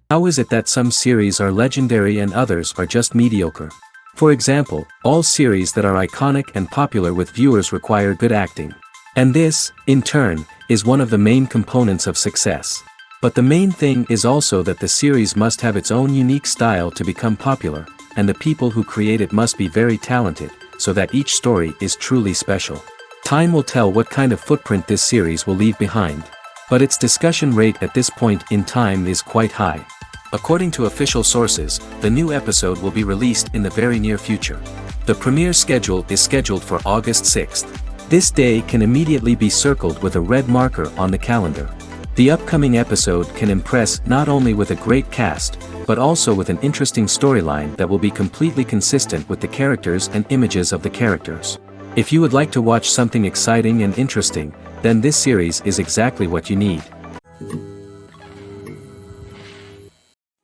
How is it that some series are legendary and others are just mediocre? For example, all series that are iconic and popular with viewers require good acting. And this, in turn, is one of the main components of success. But the main thing is also that the series must have its own unique style to become popular, and the people who create it must be very talented, so that each story is truly special. Time will tell what kind of footprint this series will leave behind. But its discussion rate at this point in time is quite high. According to official sources, the new episode will be released in the very near future. The premiere schedule is scheduled for August 6th. This day can immediately be circled with a red marker on the calendar. The upcoming episode can impress not only with a great cast, but also with an interesting storyline that will be completely consistent with the characters and images of the characters. If you would like to watch something exciting and interesting, then this series is exactly what you need.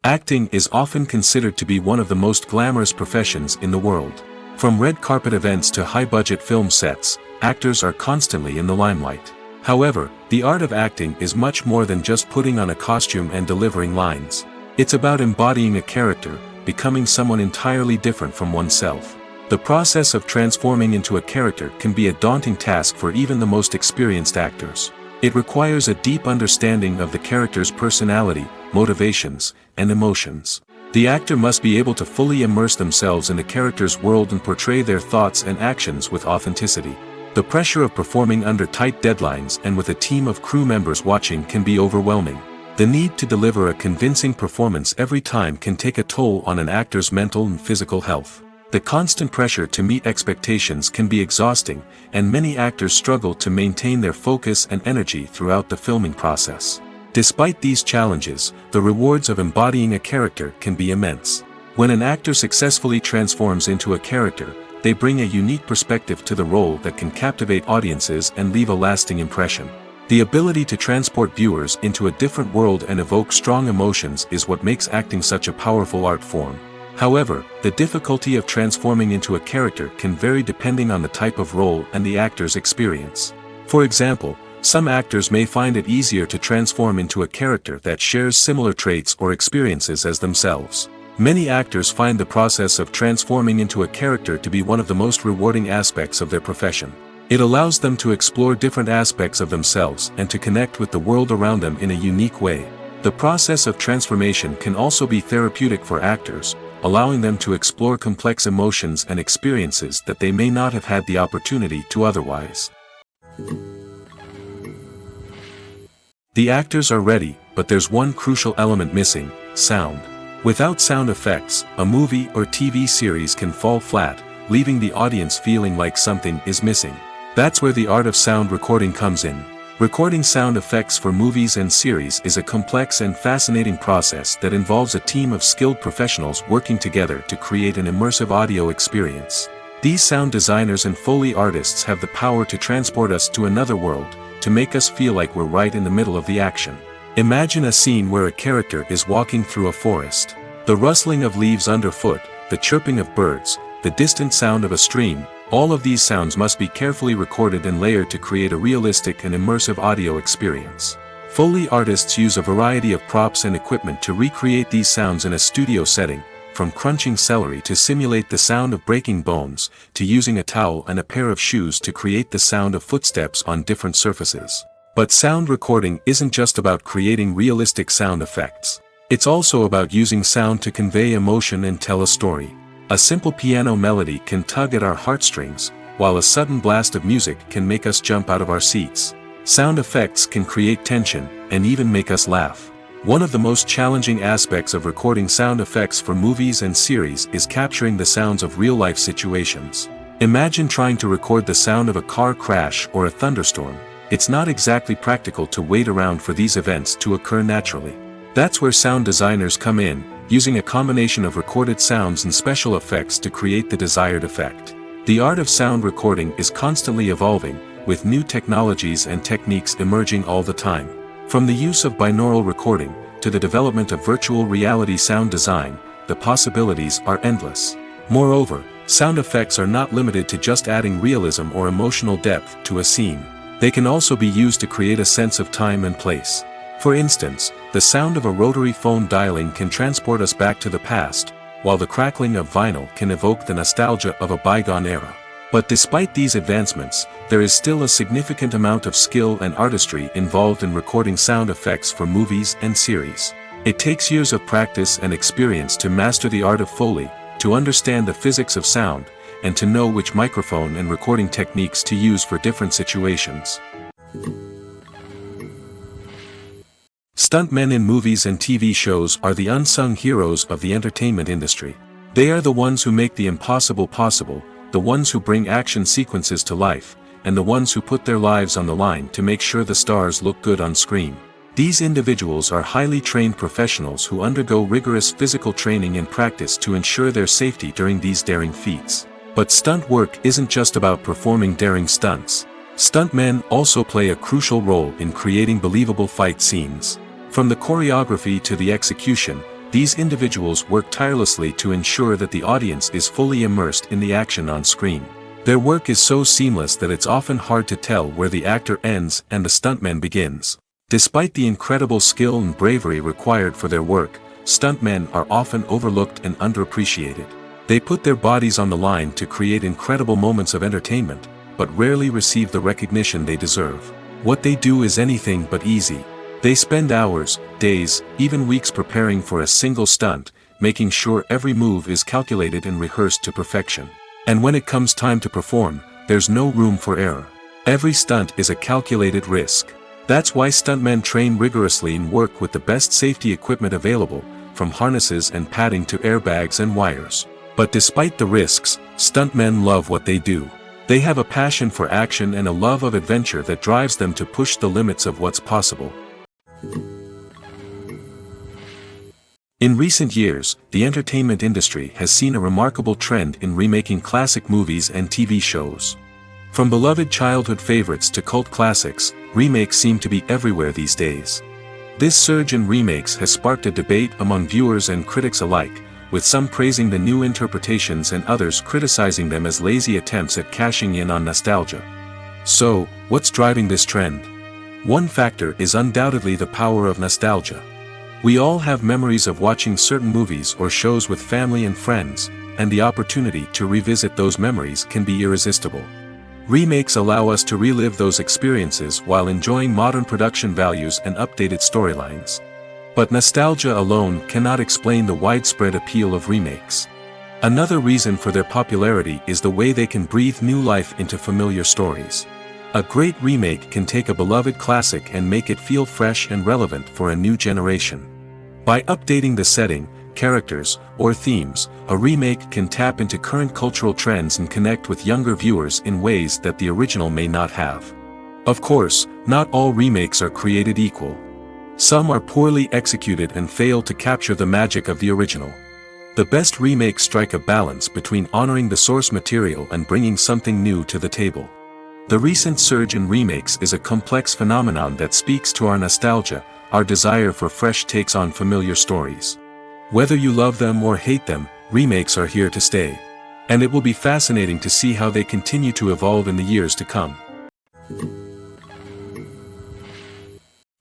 Acting is often considered to be one of the most glamorous professions in the world. From red carpet events to high-budget film sets, actors are constantly in the limelight. However, the art of acting is much more than just putting on a costume and delivering lines. It's about embodying a character, becoming someone entirely different from oneself. The process of transforming into a character can be a daunting task for even the most experienced actors. It requires a deep understanding of the character's personality, motivations, and emotions. The actor must be able to fully immerse themselves in the character's world and portray their thoughts and actions with authenticity. The pressure of performing under tight deadlines and with a team of crew members watching can be overwhelming. The need to deliver a convincing performance every time can take a toll on an actor's mental and physical health. The constant pressure to meet expectations can be exhausting, and many actors struggle to maintain their focus and energy throughout the filming process. Despite these challenges, the rewards of embodying a character can be immense. When an actor successfully transforms into a character, they bring a unique perspective to the role that can captivate audiences and leave a lasting impression. The ability to transport viewers into a different world and evoke strong emotions is what makes acting such a powerful art form. However, the difficulty of transforming into a character can vary depending on the type of role and the actor's experience. For example, some actors may find it easier to transform into a character that shares similar traits or experiences as themselves. Many actors find the process of transforming into a character to be one of the most rewarding aspects of their profession. It allows them to explore different aspects of themselves and to connect with the world around them in a unique way. The process of transformation can also be therapeutic for actors, allowing them to explore complex emotions and experiences that they may not have had the opportunity to otherwise. The actors are ready, but there's one crucial element missing: sound. Without sound effects, a movie or TV series can fall flat, leaving the audience feeling like something is missing. That's where the art of sound recording comes in. Recording sound effects for movies and series is a complex and fascinating process that involves a team of skilled professionals working together to create an immersive audio experience. These sound designers and Foley artists have the power to transport us to another world, to make us feel like we're right in the middle of the action. Imagine a scene where a character is walking through a forest. The rustling of leaves underfoot, the chirping of birds, the distant sound of a stream, all of these sounds must be carefully recorded and layered to create a realistic and immersive audio experience. Foley artists use a variety of props and equipment to recreate these sounds in a studio setting, from crunching celery to simulate the sound of breaking bones, to using a towel and a pair of shoes to create the sound of footsteps on different surfaces. But sound recording isn't just about creating realistic sound effects. It's also about using sound to convey emotion and tell a story. A simple piano melody can tug at our heartstrings, while a sudden blast of music can make us jump out of our seats. Sound effects can create tension, and even make us laugh. One of the most challenging aspects of recording sound effects for movies and series is capturing the sounds of real-life situations. Imagine trying to record the sound of a car crash or a thunderstorm. It's not exactly practical to wait around for these events to occur naturally. That's where sound designers come in, using a combination of recorded sounds and special effects to create the desired effect. The art of sound recording is constantly evolving, with new technologies and techniques emerging all the time. From the use of binaural recording, to the development of virtual reality sound design, the possibilities are endless. Moreover, sound effects are not limited to just adding realism or emotional depth to a scene. They can also be used to create a sense of time and place. For instance, the sound of a rotary phone dialing can transport us back to the past, while the crackling of vinyl can evoke the nostalgia of a bygone era. But despite these advancements, there is still a significant amount of skill and artistry involved in recording sound effects for movies and series. It takes years of practice and experience to master the art of Foley, to understand the physics of sound, and to know which microphone and recording techniques to use for different situations. Stuntmen in movies and TV shows are the unsung heroes of the entertainment industry. They are the ones who make the impossible possible, the ones who bring action sequences to life, and the ones who put their lives on the line to make sure the stars look good on screen. These individuals are highly trained professionals who undergo rigorous physical training and practice to ensure their safety during these daring feats. But stunt work isn't just about performing daring stunts. Stuntmen also play a crucial role in creating believable fight scenes. From the choreography to the execution, these individuals work tirelessly to ensure that the audience is fully immersed in the action on screen. Their work is so seamless that it's often hard to tell where the actor ends and the stuntman begins. Despite the incredible skill and bravery required for their work, stuntmen are often overlooked and underappreciated. They put their bodies on the line to create incredible moments of entertainment, but rarely receive the recognition they deserve. What they do is anything but easy. They spend hours, days, even weeks preparing for a single stunt, making sure every move is calculated and rehearsed to perfection. And when it comes time to perform, there's no room for error. Every stunt is a calculated risk. That's why stuntmen train rigorously and work with the best safety equipment available, from harnesses and padding to airbags and wires. But despite the risks, stuntmen love what they do. They have a passion for action and a love of adventure that drives them to push the limits of what's possible. In recent years, the entertainment industry has seen a remarkable trend in remaking classic movies and TV shows. From beloved childhood favorites to cult classics, remakes seem to be everywhere these days. This surge in remakes has sparked a debate among viewers and critics alike, with some praising the new interpretations and others criticizing them as lazy attempts at cashing in on nostalgia. So, what's driving this trend? One factor is undoubtedly the power of nostalgia. We all have memories of watching certain movies or shows with family and friends, and the opportunity to revisit those memories can be irresistible. Remakes allow us to relive those experiences while enjoying modern production values and updated storylines. But nostalgia alone cannot explain the widespread appeal of remakes. Another reason for their popularity is the way they can breathe new life into familiar stories. A great remake can take a beloved classic and make it feel fresh and relevant for a new generation. By updating the setting, characters, or themes, a remake can tap into current cultural trends and connect with younger viewers in ways that the original may not have. Of course, not all remakes are created equal. Some are poorly executed and fail to capture the magic of the original. The best remakes strike a balance between honoring the source material and bringing something new to the table. The recent surge in remakes is a complex phenomenon that speaks to our nostalgia, our desire for fresh takes on familiar stories. Whether you love them or hate them, remakes are here to stay. And it will be fascinating to see how they continue to evolve in the years to come.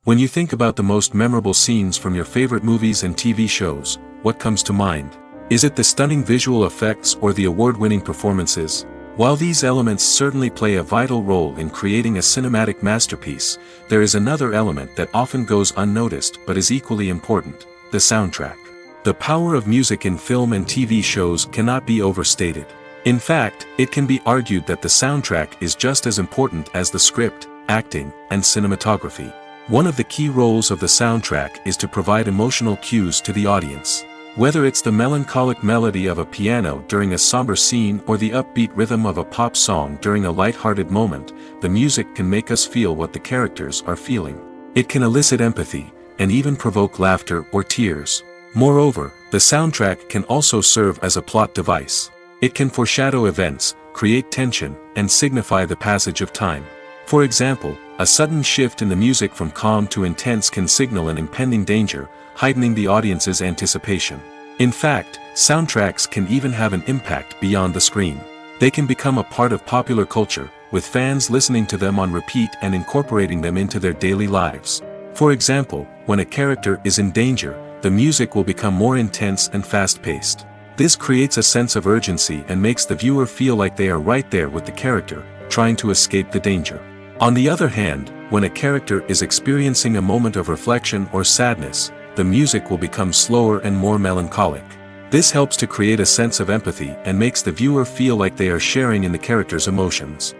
When you think about the most memorable scenes from your favorite movies and TV shows, what comes to mind? Is it the stunning visual effects or the award-winning performances? While these elements certainly play a vital role in creating a cinematic masterpiece, there is another element that often goes unnoticed but is equally important: the soundtrack. The power of music in film and TV shows cannot be overstated. In fact, it can be argued that the soundtrack is just as important as the script, acting, and cinematography. One of the key roles of the soundtrack is to provide emotional cues to the audience. Whether it's the melancholic melody of a piano during a somber scene or the upbeat rhythm of a pop song during a light-hearted moment, the music can make us feel what the characters are feeling. It can elicit empathy, and even provoke laughter or tears. Moreover, the soundtrack can also serve as a plot device. It can foreshadow events, create tension, and signify the passage of time. For example, a sudden shift in the music from calm to intense can signal an impending danger, heightening the audience's anticipation. In fact, soundtracks can even have an impact beyond the screen. They can become a part of popular culture, with fans listening to them on repeat and incorporating them into their daily lives. For example, when a character is in danger, the music will become more intense and fast-paced. This creates a sense of urgency and makes the viewer feel like they are right there with the character, trying to escape the danger. On the other hand, when a character is experiencing a moment of reflection or sadness, the music will become slower and more melancholic. This helps to create a sense of empathy and makes the viewer feel like they are sharing in the character's emotions.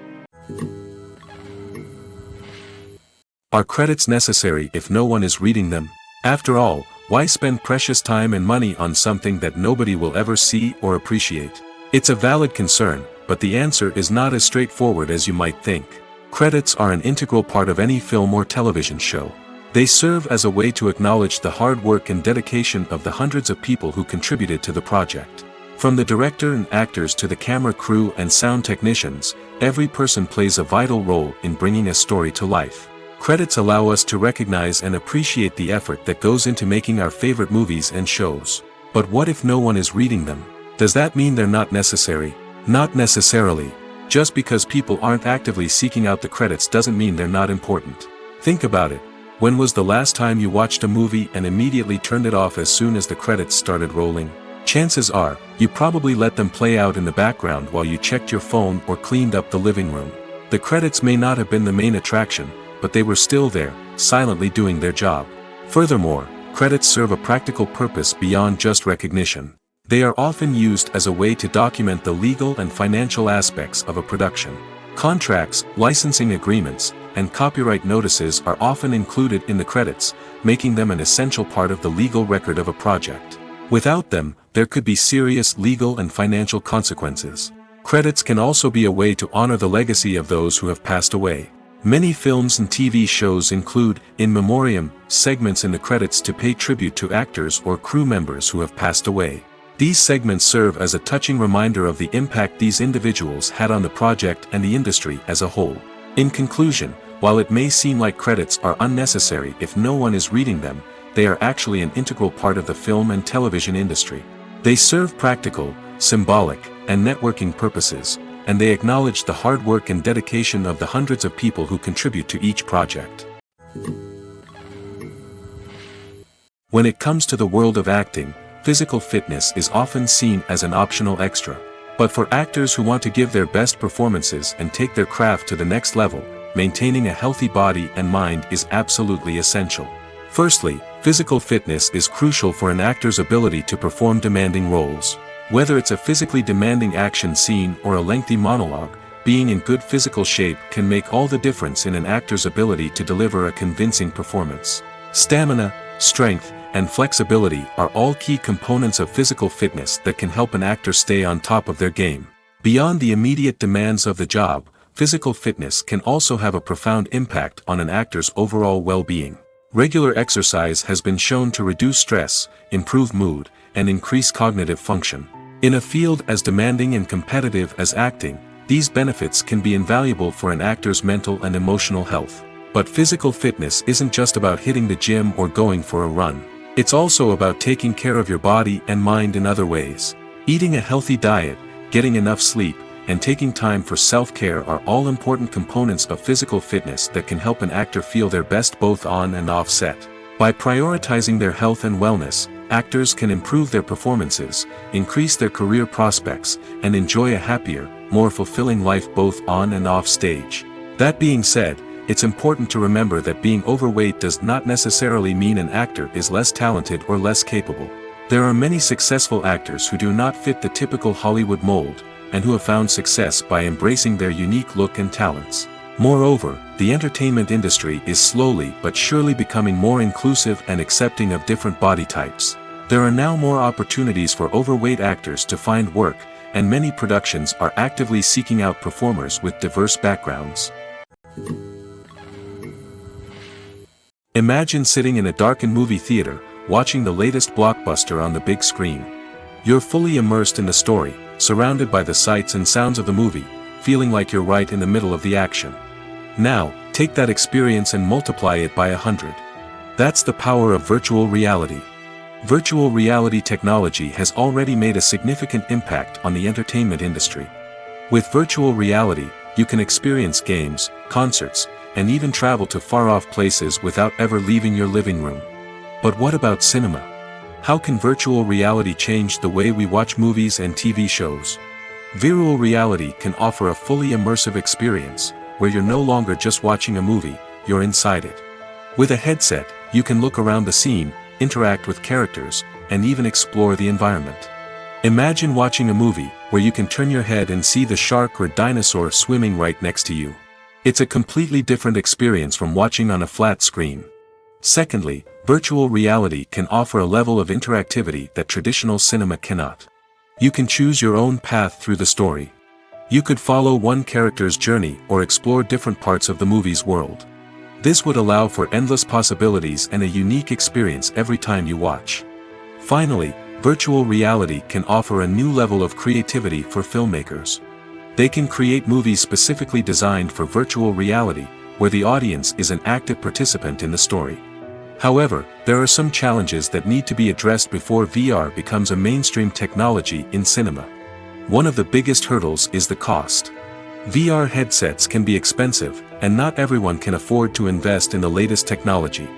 Are credits necessary if no one is reading them? After all, why spend precious time and money on something that nobody will ever see or appreciate? It's a valid concern, but the answer is not as straightforward as you might think. Credits are an integral part of any film or television show. They serve as a way to acknowledge the hard work and dedication of the hundreds of people who contributed to the project. From the director and actors to the camera crew and sound technicians, every person plays a vital role in bringing a story to life. Credits allow us to recognize and appreciate the effort that goes into making our favorite movies and shows. But what if no one is reading them? Does that mean they're not necessary? Not necessarily. Just because people aren't actively seeking out the credits doesn't mean they're not important. Think about it. When was the last time you watched a movie and immediately turned it off as soon as the credits started rolling? Chances are, you probably let them play out in the background while you checked your phone or cleaned up the living room. The credits may not have been the main attraction, but they were still there, silently doing their job. Furthermore, credits serve a practical purpose beyond just recognition. They are often used as a way to document the legal and financial aspects of a production. Contracts, licensing agreements, and copyright notices are often included in the credits, making them an essential part of the legal record of a project. Without them, there could be serious legal and financial consequences. Credits can also be a way to honor the legacy of those who have passed away. Many films and TV shows include, in memoriam, segments in the credits to pay tribute to actors or crew members who have passed away. These segments serve as a touching reminder of the impact these individuals had on the project and the industry as a whole. In conclusion, while it may seem like credits are unnecessary if no one is reading them, they are actually an integral part of the film and television industry. They serve practical, symbolic, and networking purposes, and they acknowledge the hard work and dedication of the hundreds of people who contribute to each project. When it comes to the world of acting, physical fitness is often seen as an optional extra. But for actors who want to give their best performances and take their craft to the next level, maintaining a healthy body and mind is absolutely essential. Firstly, physical fitness is crucial for an actor's ability to perform demanding roles. Whether it's a physically demanding action scene or a lengthy monologue, being in good physical shape can make all the difference in an actor's ability to deliver a convincing performance. Stamina, strength, and flexibility are all key components of physical fitness that can help an actor stay on top of their game. Beyond the immediate demands of the job, physical fitness can also have a profound impact on an actor's overall well-being. Regular exercise has been shown to reduce stress, improve mood, and increase cognitive function. In a field as demanding and competitive as acting, these benefits can be invaluable for an actor's mental and emotional health. But physical fitness isn't just about hitting the gym or going for a run. It's also about taking care of your body and mind in other ways. Eating a healthy diet, getting enough sleep, and taking time for self-care are all important components of physical fitness that can help an actor feel their best both on and off set. By prioritizing their health and wellness, actors can improve their performances, increase their career prospects, and enjoy a happier, more fulfilling life both on and off stage. That being said, it's important to remember that being overweight does not necessarily mean an actor is less talented or less capable. There are many successful actors who do not fit the typical Hollywood mold, and who have found success by embracing their unique look and talents. Moreover, the entertainment industry is slowly but surely becoming more inclusive and accepting of different body types. There are now more opportunities for overweight actors to find work, and many productions are actively seeking out performers with diverse backgrounds. Imagine sitting in a darkened movie theater, watching the latest blockbuster on the big screen. You're fully immersed in the story, surrounded by the sights and sounds of the movie, feeling like you're right in the middle of the action. Now, take that experience and multiply it by 100. That's the power of virtual reality. Virtual reality technology has already made a significant impact on the entertainment industry. With virtual reality, you can experience games, concerts, and even travel to far-off places without ever leaving your living room. But what about cinema? How can virtual reality change the way we watch movies and TV shows? Virtual reality can offer a fully immersive experience, where you're no longer just watching a movie, you're inside it. With a headset, you can look around the scene, interact with characters, and even explore the environment. Imagine watching a movie, where you can turn your head and see the shark or dinosaur swimming right next to you. It's a completely different experience from watching on a flat screen. Secondly, virtual reality can offer a level of interactivity that traditional cinema cannot. You can choose your own path through the story. You could follow one character's journey or explore different parts of the movie's world. This would allow for endless possibilities and a unique experience every time you watch. Finally, virtual reality can offer a new level of creativity for filmmakers. They can create movies specifically designed for virtual reality, where the audience is an active participant in the story. However, there are some challenges that need to be addressed before VR becomes a mainstream technology in cinema. One of the biggest hurdles is the cost. VR headsets can be expensive, and not everyone can afford to invest in the latest technology.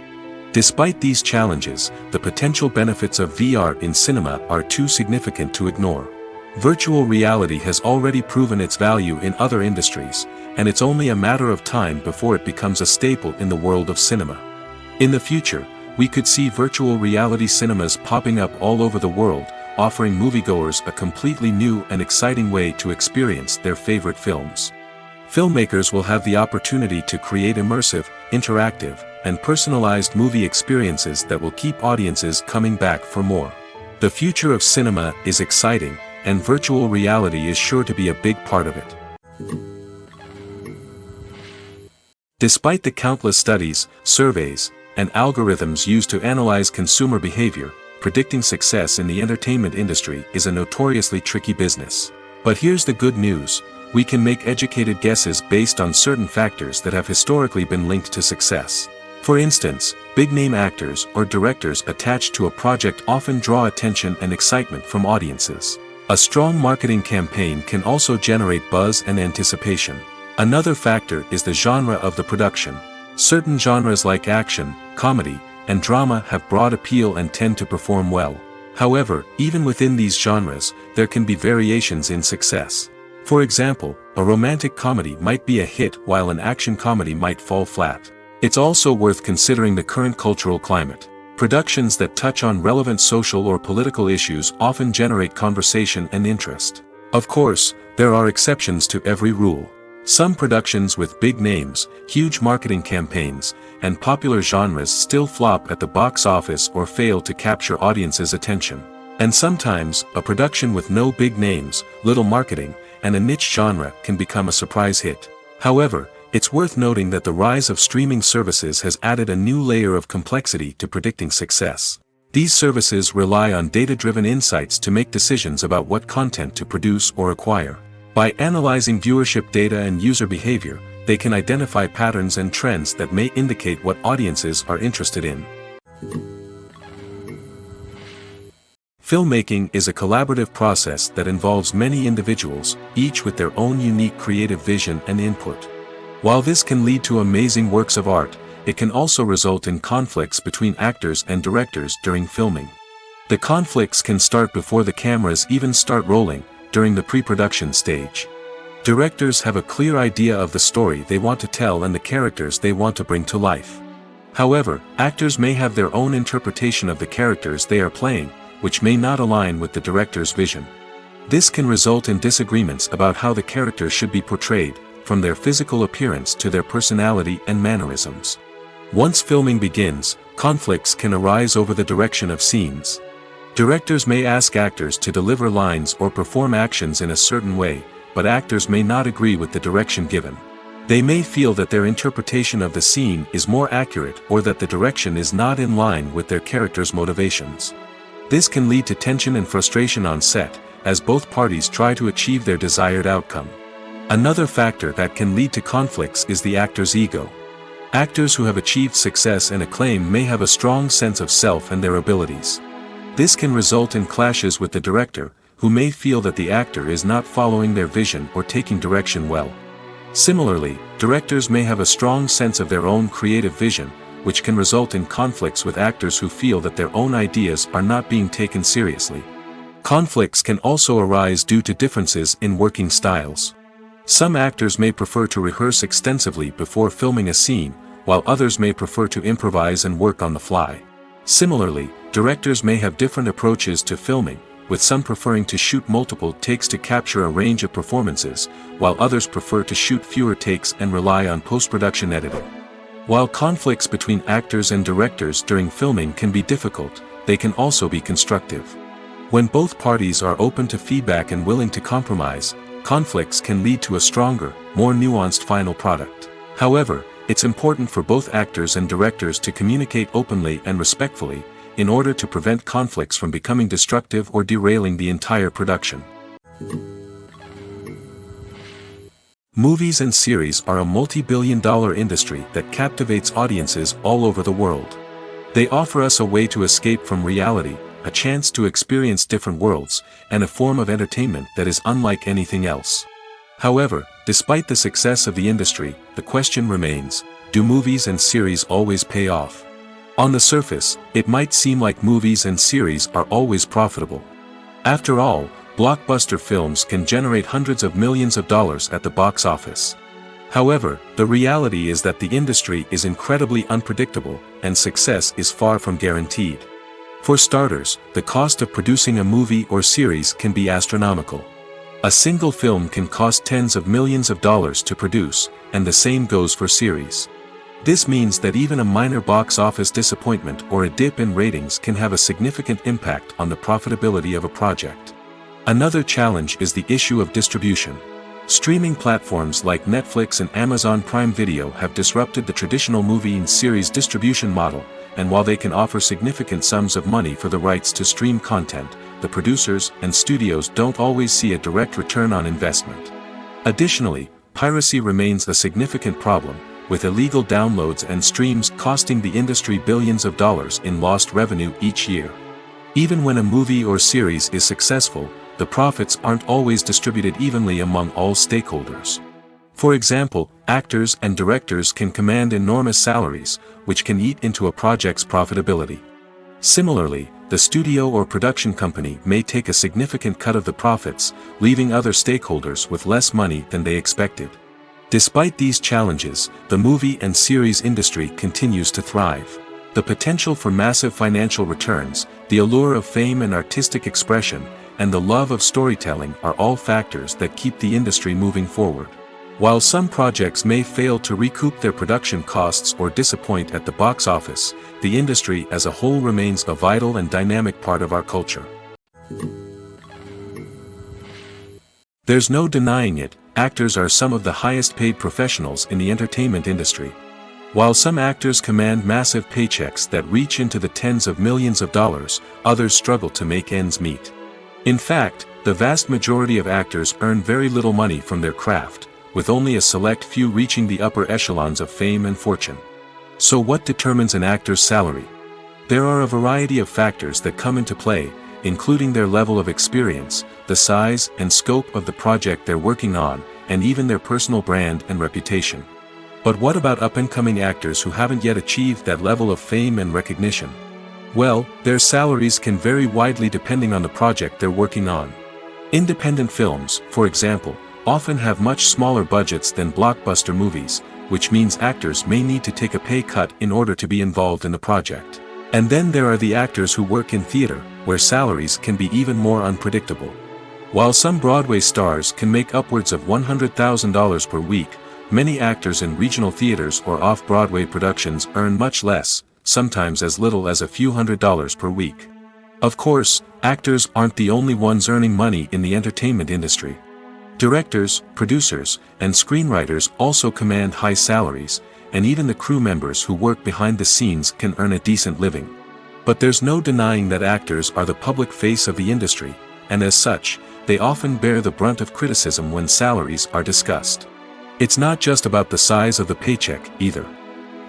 Despite these challenges, the potential benefits of VR in cinema are too significant to ignore. Virtual reality has already proven its value in other industries, and it's only a matter of time before it becomes a staple in the world of cinema. In the future, we could see virtual reality cinemas popping up all over the world, offering moviegoers a completely new and exciting way to experience their favorite films. Filmmakers will have the opportunity to create immersive, interactive, and personalized movie experiences that will keep audiences coming back for more. The future of cinema is exciting, and virtual reality is sure to be a big part of it. Despite the countless studies, surveys, and algorithms used to analyze consumer behavior, predicting success in the entertainment industry is a notoriously tricky business. But here's the good news: we can make educated guesses based on certain factors that have historically been linked to success. For instance, big-name actors or directors attached to a project often draw attention and excitement from audiences. A strong marketing campaign can also generate buzz and anticipation. Another factor is the genre of the production. Certain genres like action, comedy, and drama have broad appeal and tend to perform well. However, even within these genres, there can be variations in success. For example, a romantic comedy might be a hit while an action comedy might fall flat. It's also worth considering the current cultural climate. Productions that touch on relevant social or political issues often generate conversation and interest. Of course, there are exceptions to every rule. Some productions with big names, huge marketing campaigns, and popular genres still flop at the box office or fail to capture audiences' attention. And sometimes, a production with no big names, little marketing, and a niche genre can become a surprise hit. However, it's worth noting that the rise of streaming services has added a new layer of complexity to predicting success. These services rely on data-driven insights to make decisions about what content to produce or acquire. By analyzing viewership data and user behavior, they can identify patterns and trends that may indicate what audiences are interested in. Filmmaking is a collaborative process that involves many individuals, each with their own unique creative vision and input. While this can lead to amazing works of art, it can also result in conflicts between actors and directors during filming. The conflicts can start before the cameras even start rolling, during the pre-production stage. Directors have a clear idea of the story they want to tell and the characters they want to bring to life. However, actors may have their own interpretation of the characters they are playing, which may not align with the director's vision. This can result in disagreements about how the characters should be portrayed, from their physical appearance to their personality and mannerisms. Once filming begins, conflicts can arise over the direction of scenes. Directors may ask actors to deliver lines or perform actions in a certain way, but actors may not agree with the direction given. They may feel that their interpretation of the scene is more accurate or that the direction is not in line with their character's motivations. This can lead to tension and frustration on set, as both parties try to achieve their desired outcome. Another factor that can lead to conflicts is the actor's ego. Actors who have achieved success and acclaim may have a strong sense of self and their abilities. This can result in clashes with the director, who may feel that the actor is not following their vision or taking direction well. Similarly, directors may have a strong sense of their own creative vision, which can result in conflicts with actors who feel that their own ideas are not being taken seriously. Conflicts can also arise due to differences in working styles. Some actors may prefer to rehearse extensively before filming a scene, while others may prefer to improvise and work on the fly. Similarly, directors may have different approaches to filming, with some preferring to shoot multiple takes to capture a range of performances, while others prefer to shoot fewer takes and rely on post-production editing. While conflicts between actors and directors during filming can be difficult, they can also be constructive. When both parties are open to feedback and willing to compromise, conflicts can lead to a stronger, more nuanced final product. However, it's important for both actors and directors to communicate openly and respectfully, in order to prevent conflicts from becoming destructive or derailing the entire production. Movies and series are a multi-billion-dollar industry that captivates audiences all over the world. They offer us a way to escape from reality, a chance to experience different worlds, and a form of entertainment that is unlike anything else. However, despite the success of the industry, the question remains, do movies and series always pay off? On the surface, it might seem like movies and series are always profitable. After all, blockbuster films can generate hundreds of millions of dollars at the box office. However, the reality is that the industry is incredibly unpredictable, and success is far from guaranteed. For starters, the cost of producing a movie or series can be astronomical. A single film can cost tens of millions of dollars to produce, and the same goes for series. This means that even a minor box office disappointment or a dip in ratings can have a significant impact on the profitability of a project. Another challenge is the issue of distribution. Streaming platforms like Netflix and Amazon Prime Video have disrupted the traditional movie and series distribution model, and while they can offer significant sums of money for the rights to stream content, the producers and studios don't always see a direct return on investment. Additionally, piracy remains a significant problem, with illegal downloads and streams costing the industry billions of dollars in lost revenue each year. Even when a movie or series is successful, the profits aren't always distributed evenly among all stakeholders. For example, actors and directors can command enormous salaries, which can eat into a project's profitability. Similarly, the studio or production company may take a significant cut of the profits, leaving other stakeholders with less money than they expected. Despite these challenges, the movie and series industry continues to thrive. The potential for massive financial returns, the allure of fame and artistic expression, and the love of storytelling are all factors that keep the industry moving forward. While some projects may fail to recoup their production costs or disappoint at the box office, the industry as a whole remains a vital and dynamic part of our culture. There's no denying it, actors are some of the highest paid professionals in the entertainment industry. While some actors command massive paychecks that reach into the tens of millions of dollars, others struggle to make ends meet. In fact, the vast majority of actors earn very little money from their craft, with only a select few reaching the upper echelons of fame and fortune. So what determines an actor's salary? There are a variety of factors that come into play, including their level of experience, the size and scope of the project they're working on, and even their personal brand and reputation. But what about up-and-coming actors who haven't yet achieved that level of fame and recognition? Well, their salaries can vary widely depending on the project they're working on. Independent films, for example, often have much smaller budgets than blockbuster movies, which means actors may need to take a pay cut in order to be involved in the project. And then there are the actors who work in theater, where salaries can be even more unpredictable. While some Broadway stars can make upwards of $100,000 per week, many actors in regional theaters or off-Broadway productions earn much less, sometimes as little as a few $100s per week. Of course, actors aren't the only ones earning money in the entertainment industry. Directors, producers, and screenwriters also command high salaries, and even the crew members who work behind the scenes can earn a decent living. But there's no denying that actors are the public face of the industry, and as such, they often bear the brunt of criticism when salaries are discussed. It's not just about the size of the paycheck, either.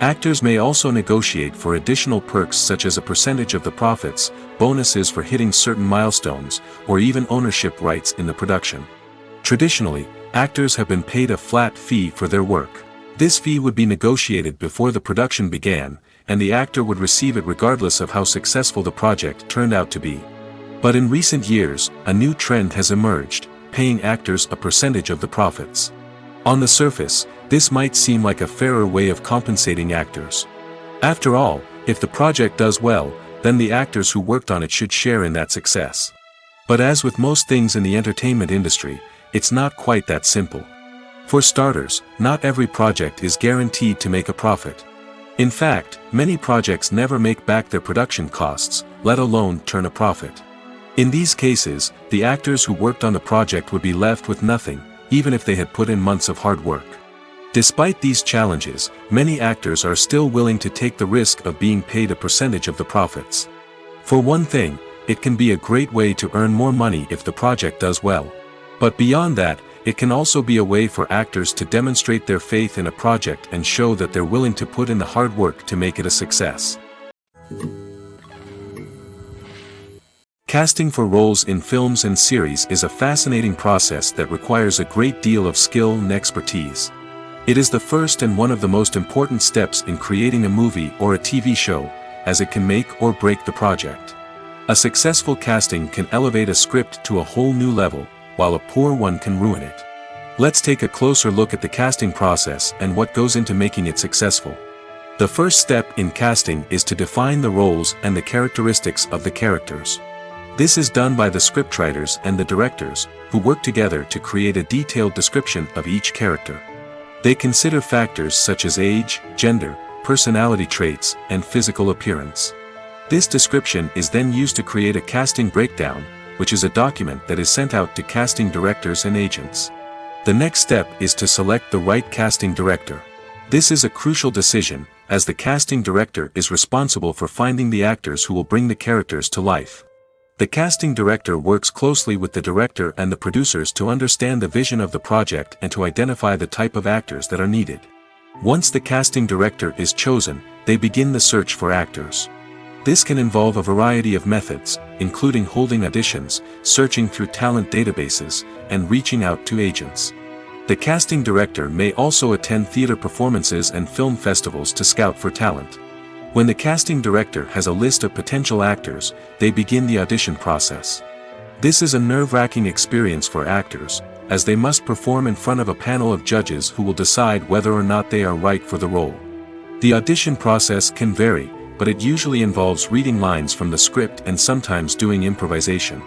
Actors may also negotiate for additional perks such as a percentage of the profits, bonuses for hitting certain milestones, or even ownership rights in the production. Traditionally, actors have been paid a flat fee for their work. This fee would be negotiated before the production began, and the actor would receive it regardless of how successful the project turned out to be. But in recent years, a new trend has emerged, paying actors a percentage of the profits. On the surface, this might seem like a fairer way of compensating actors. After all, if the project does well, then the actors who worked on it should share in that success. But as with most things in the entertainment industry, it's not quite that simple. For starters, not every project is guaranteed to make a profit. In fact, many projects never make back their production costs, let alone turn a profit. In these cases, the actors who worked on the project would be left with nothing, even if they had put in months of hard work. Despite these challenges, many actors are still willing to take the risk of being paid a percentage of the profits. For one thing, it can be a great way to earn more money if the project does well. But beyond that, it can also be a way for actors to demonstrate their faith in a project and show that they're willing to put in the hard work to make it a success. Casting for roles in films and series is a fascinating process that requires a great deal of skill and expertise. It is the first and one of the most important steps in creating a movie or a TV show, as it can make or break the project. A successful casting can elevate a script to a whole new level, while a poor one can ruin it. Let's take a closer look at the casting process and what goes into making it successful. The first step in casting is to define the roles and the characteristics of the characters. This is done by the scriptwriters and the directors, who work together to create a detailed description of each character. They consider factors such as age, gender, personality traits, and physical appearance. This description is then used to create a casting breakdown, which is a document that is sent out to casting directors and agents. The next step is to select the right casting director. This is a crucial decision, as the casting director is responsible for finding the actors who will bring the characters to life. The casting director works closely with the director and the producers to understand the vision of the project and to identify the type of actors that are needed. Once the casting director is chosen, they begin the search for actors. This can involve a variety of methods, including holding auditions, searching through talent databases, and reaching out to agents. The casting director may also attend theater performances and film festivals to scout for talent. When the casting director has a list of potential actors, they begin the audition process. This is a nerve-wracking experience for actors, as they must perform in front of a panel of judges who will decide whether or not they are right for the role. The audition process can vary, but it usually involves reading lines from the script and sometimes doing improvisation.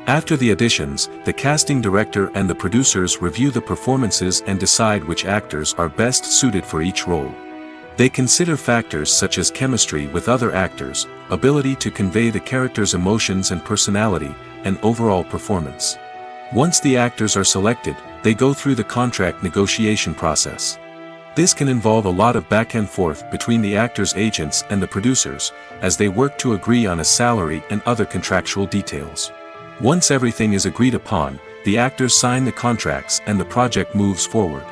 After the auditions, the casting director and the producers review the performances and decide which actors are best suited for each role. They consider factors such as chemistry with other actors, ability to convey the character's emotions and personality, and overall performance. Once the actors are selected, they go through the contract negotiation process. This can involve a lot of back and forth between the actors' agents and the producers, as they work to agree on a salary and other contractual details. Once everything is agreed upon, the actors sign the contracts and the project moves forward.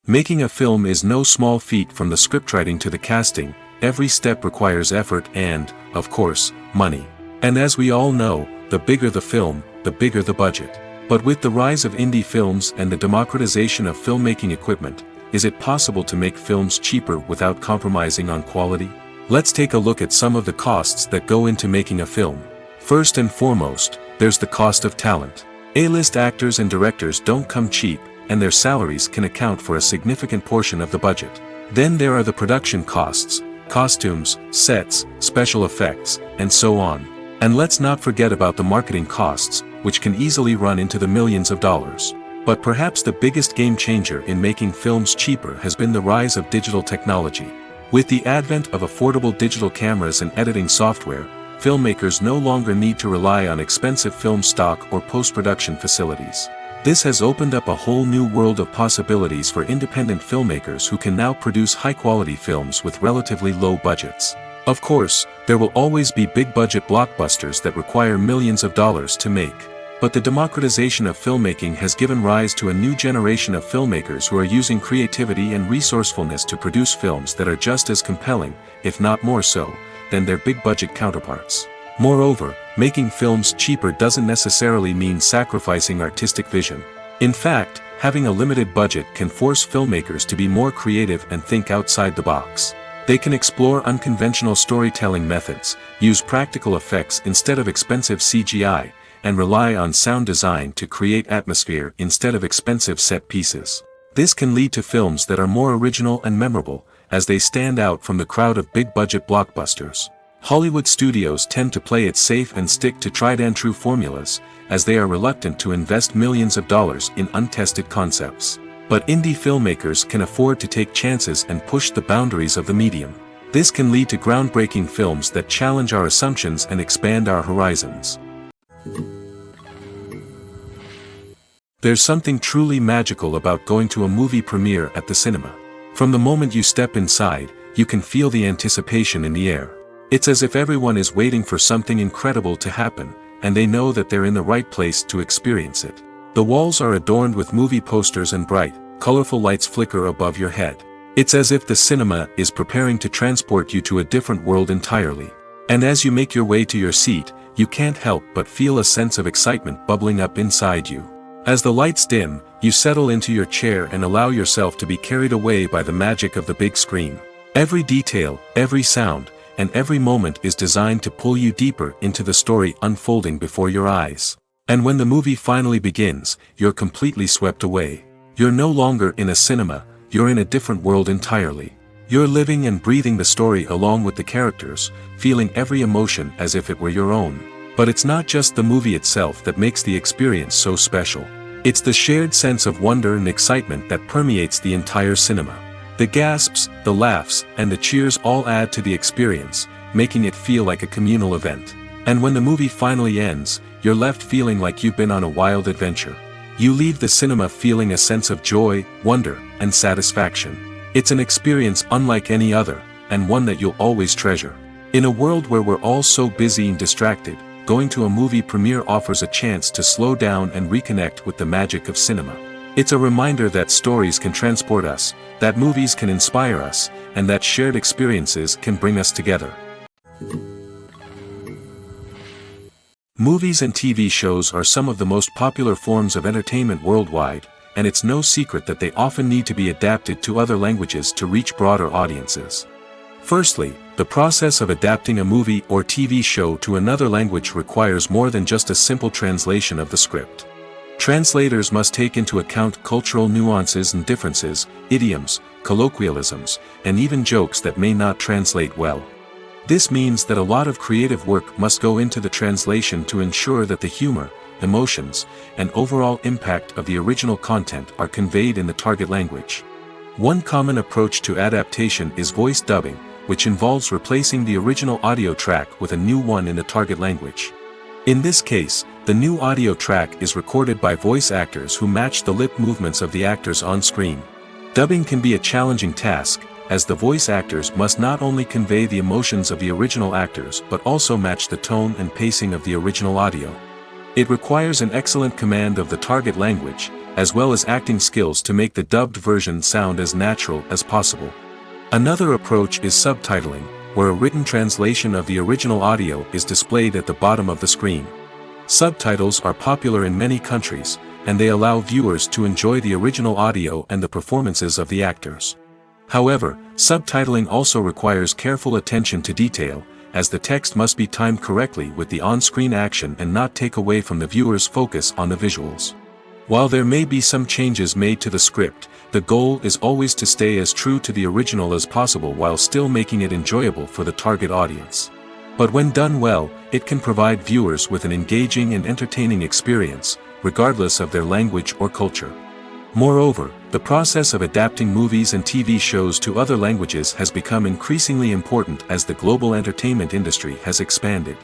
Making a film is no small feat. From the scriptwriting to the casting, every step requires effort and, of course, money. And as we all know, the bigger the film, the bigger the budget. But with the rise of indie films and the democratization of filmmaking equipment, is it possible to make films cheaper without compromising on quality? Let's take a look at some of the costs that go into making a film. First and foremost, there's the cost of talent. A-list actors and directors don't come cheap, and their salaries can account for a significant portion of the budget. Then there are the production costs, costumes, sets, special effects, and so on. And let's not forget about the marketing costs, which can easily run into the millions of dollars. But perhaps the biggest game changer in making films cheaper has been the rise of digital technology. With the advent of affordable digital cameras and editing software, filmmakers no longer need to rely on expensive film stock or post-production facilities. This has opened up a whole new world of possibilities for independent filmmakers who can now produce high-quality films with relatively low budgets. Of course, there will always be big-budget blockbusters that require millions of dollars to make. But the democratization of filmmaking has given rise to a new generation of filmmakers who are using creativity and resourcefulness to produce films that are just as compelling, if not more so, than their big-budget counterparts. Moreover, making films cheaper doesn't necessarily mean sacrificing artistic vision. In fact, having a limited budget can force filmmakers to be more creative and think outside the box. They can explore unconventional storytelling methods, use practical effects instead of expensive CGI, and rely on sound design to create atmosphere instead of expensive set pieces. This can lead to films that are more original and memorable, as they stand out from the crowd of big-budget blockbusters. Hollywood studios tend to play it safe and stick to tried-and-true formulas, as they are reluctant to invest millions of dollars in untested concepts. But indie filmmakers can afford to take chances and push the boundaries of the medium. This can lead to groundbreaking films that challenge our assumptions and expand our horizons. There's something truly magical about going to a movie premiere at the cinema. From the moment you step inside, you can feel the anticipation in the air. It's as if everyone is waiting for something incredible to happen, and they know that they're in the right place to experience it. The walls are adorned with movie posters and bright, colorful lights flicker above your head. It's as if the cinema is preparing to transport you to a different world entirely. And as you make your way to your seat, you can't help but feel a sense of excitement bubbling up inside you. As the lights dim, you settle into your chair and allow yourself to be carried away by the magic of the big screen. Every detail, every sound, and every moment is designed to pull you deeper into the story unfolding before your eyes. And when the movie finally begins, you're completely swept away. You're no longer in a cinema, you're in a different world entirely. You're living and breathing the story along with the characters, feeling every emotion as if it were your own. But it's not just the movie itself that makes the experience so special. It's the shared sense of wonder and excitement that permeates the entire cinema. The gasps, the laughs, and the cheers all add to the experience, making it feel like a communal event. And when the movie finally ends, you're left feeling like you've been on a wild adventure. You leave the cinema feeling a sense of joy, wonder, and satisfaction. It's an experience unlike any other, and one that you'll always treasure. In a world where we're all so busy and distracted, going to a movie premiere offers a chance to slow down and reconnect with the magic of cinema. It's a reminder that stories can transport us, that movies can inspire us, and that shared experiences can bring us together. Movies and TV shows are some of the most popular forms of entertainment worldwide, and it's no secret that they often need to be adapted to other languages to reach broader audiences. Firstly, the process of adapting a movie or TV show to another language requires more than just a simple translation of the script. Translators must take into account cultural nuances and differences, idioms, colloquialisms, and even jokes that may not translate well. This means that a lot of creative work must go into the translation to ensure that the humor, emotions, and overall impact of the original content are conveyed in the target language. One common approach to adaptation is voice dubbing, which involves replacing the original audio track with a new one in the target language. In this case, the new audio track is recorded by voice actors who match the lip movements of the actors on screen. Dubbing can be a challenging task, as the voice actors must not only convey the emotions of the original actors but also match the tone and pacing of the original audio. It requires an excellent command of the target language, as well as acting skills to make the dubbed version sound as natural as possible. Another approach is subtitling, where a written translation of the original audio is displayed at the bottom of the screen. Subtitles are popular in many countries, and they allow viewers to enjoy the original audio and the performances of the actors. However, subtitling also requires careful attention to detail, as the text must be timed correctly with the on-screen action and not take away from the viewer's focus on the visuals. While there may be some changes made to the script, the goal is always to stay as true to the original as possible while still making it enjoyable for the target audience. But when done well, it can provide viewers with an engaging and entertaining experience, regardless of their language or culture. Moreover, the process of adapting movies and TV shows to other languages has become increasingly important as the global entertainment industry has expanded.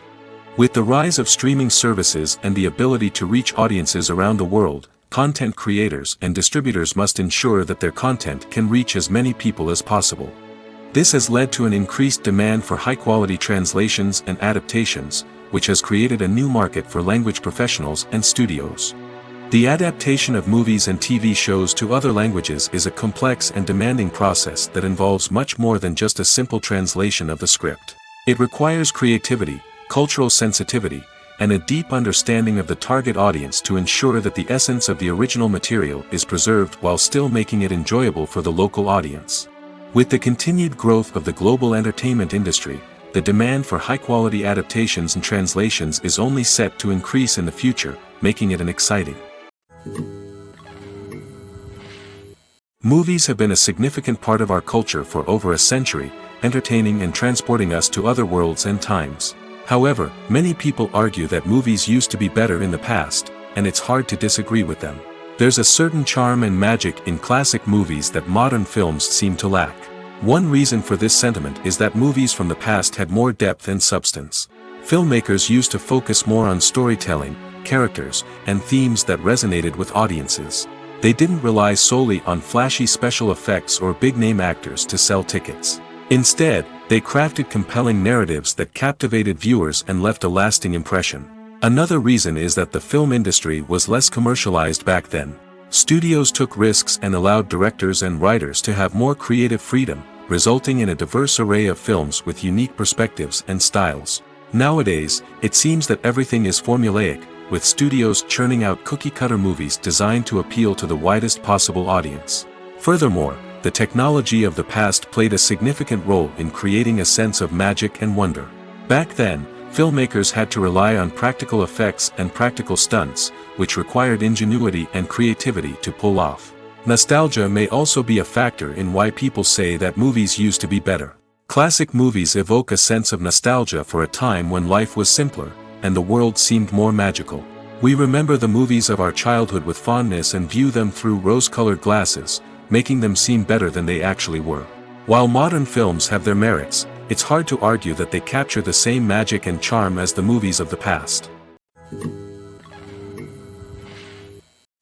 With the rise of streaming services and the ability to reach audiences around the world, content creators and distributors must ensure that their content can reach as many people as possible. This has led to an increased demand for high-quality translations and adaptations, which has created a new market for language professionals and studios. The adaptation of movies and TV shows to other languages is a complex and demanding process that involves much more than just a simple translation of the script. It requires creativity, cultural sensitivity, and a deep understanding of the target audience to ensure that the essence of the original material is preserved while still making it enjoyable for the local audience. With the continued growth of the global entertainment industry, the demand for high-quality adaptations and translations is only set to increase in the future, making it an exciting. Movies have been a significant part of our culture for over a century, entertaining and transporting us to other worlds and times. However, many people argue that movies used to be better in the past, and it's hard to disagree with them. There's a certain charm and magic in classic movies that modern films seem to lack. One reason for this sentiment is that movies from the past had more depth and substance. Filmmakers used to focus more on storytelling, characters, and themes that resonated with audiences. They didn't rely solely on flashy special effects or big-name actors to sell tickets. Instead, they crafted compelling narratives that captivated viewers and left a lasting impression. Another reason is that the film industry was less commercialized back then. Studios took risks and allowed directors and writers to have more creative freedom, resulting in a diverse array of films with unique perspectives and styles. Nowadays, it seems that everything is formulaic, with studios churning out cookie-cutter movies designed to appeal to the widest possible audience. Furthermore, the technology of the past played a significant role in creating a sense of magic and wonder. Back then, filmmakers had to rely on practical effects and practical stunts, which required ingenuity and creativity to pull off. Nostalgia may also be a factor in why people say that movies used to be better. Classic movies evoke a sense of nostalgia for a time when life was simpler, and the world seemed more magical. We remember the movies of our childhood with fondness and view them through rose-colored glasses, making them seem better than they actually were. While modern films have their merits, it's hard to argue that they capture the same magic and charm as the movies of the past.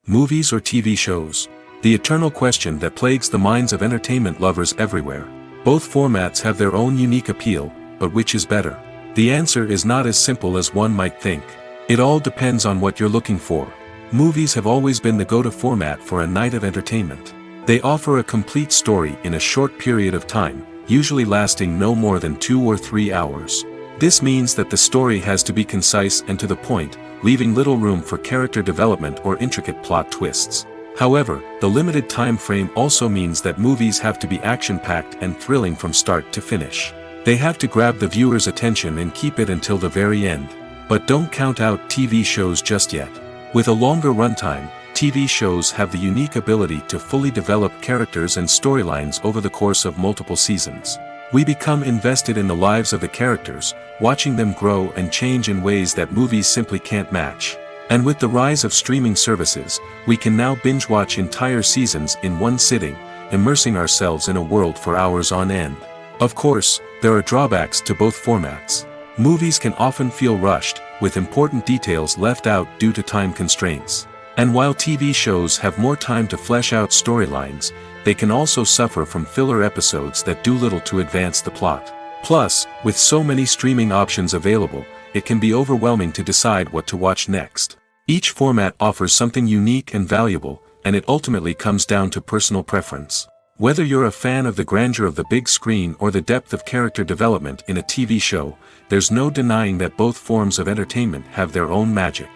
Movies or TV shows? The eternal question that plagues the minds of entertainment lovers everywhere. Both formats have their own unique appeal, but which is better? The answer is not as simple as one might think. It all depends on what you're looking for. Movies have always been the go-to format for a night of entertainment. They offer a complete story in a short period of time, usually lasting no more than 2 or 3 hours. This means that the story has to be concise and to the point, leaving little room for character development or intricate plot twists. However, the limited time frame also means that movies have to be action-packed and thrilling from start to finish. They have to grab the viewer's attention and keep it until the very end. But don't count out TV shows just yet. With a longer runtime, TV shows have the unique ability to fully develop characters and storylines over the course of multiple seasons. We become invested in the lives of the characters, watching them grow and change in ways that movies simply can't match. And with the rise of streaming services, we can now binge-watch entire seasons in one sitting, immersing ourselves in a world for hours on end. Of course, there are drawbacks to both formats. Movies can often feel rushed, with important details left out due to time constraints. And while TV shows have more time to flesh out storylines, they can also suffer from filler episodes that do little to advance the plot. Plus, with so many streaming options available, it can be overwhelming to decide what to watch next. Each format offers something unique and valuable, and it ultimately comes down to personal preference. Whether you're a fan of the grandeur of the big screen or the depth of character development in a TV show, there's no denying that both forms of entertainment have their own magic.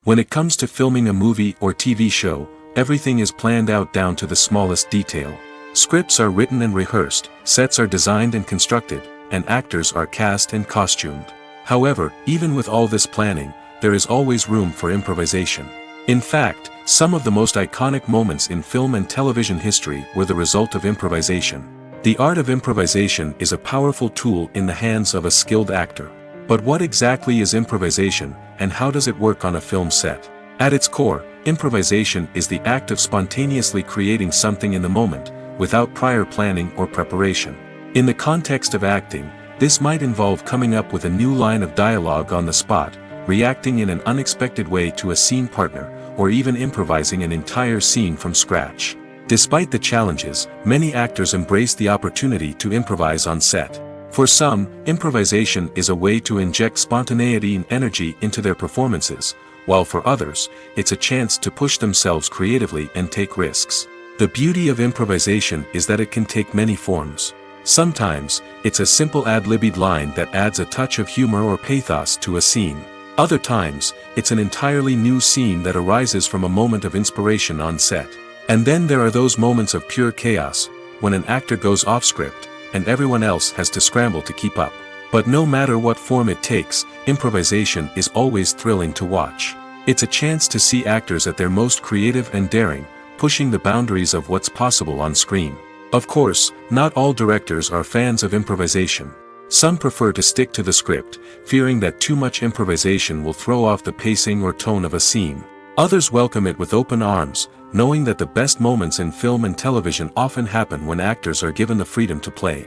When it comes to filming a movie or TV show, everything is planned out down to the smallest detail. Scripts are written and rehearsed, sets are designed and constructed, and actors are cast and costumed. However, even with all this planning, there is always room for improvisation. In fact, some of the most iconic moments in film and television history were the result of improvisation. The art of improvisation is a powerful tool in the hands of a skilled actor. But what exactly is improvisation, and how does it work on a film set? At its core, improvisation is the act of spontaneously creating something in the moment, without prior planning or preparation. In the context of acting, this might involve coming up with a new line of dialogue on the spot, reacting in an unexpected way to a scene partner, or even improvising an entire scene from scratch. Despite the challenges, many actors embrace the opportunity to improvise on set. For some, improvisation is a way to inject spontaneity and energy into their performances, while for others, it's a chance to push themselves creatively and take risks. The beauty of improvisation is that it can take many forms. Sometimes, it's a simple ad-libbed line that adds a touch of humor or pathos to a scene. Other times, it's an entirely new scene that arises from a moment of inspiration on set. And then there are those moments of pure chaos, when an actor goes off script, and everyone else has to scramble to keep up. But no matter what form it takes, improvisation is always thrilling to watch. It's a chance to see actors at their most creative and daring, pushing the boundaries of what's possible on screen. Of course, not all directors are fans of improvisation. Some prefer to stick to the script, fearing that too much improvisation will throw off the pacing or tone of a scene. Others welcome it with open arms, knowing that the best moments in film and television often happen when actors are given the freedom to play.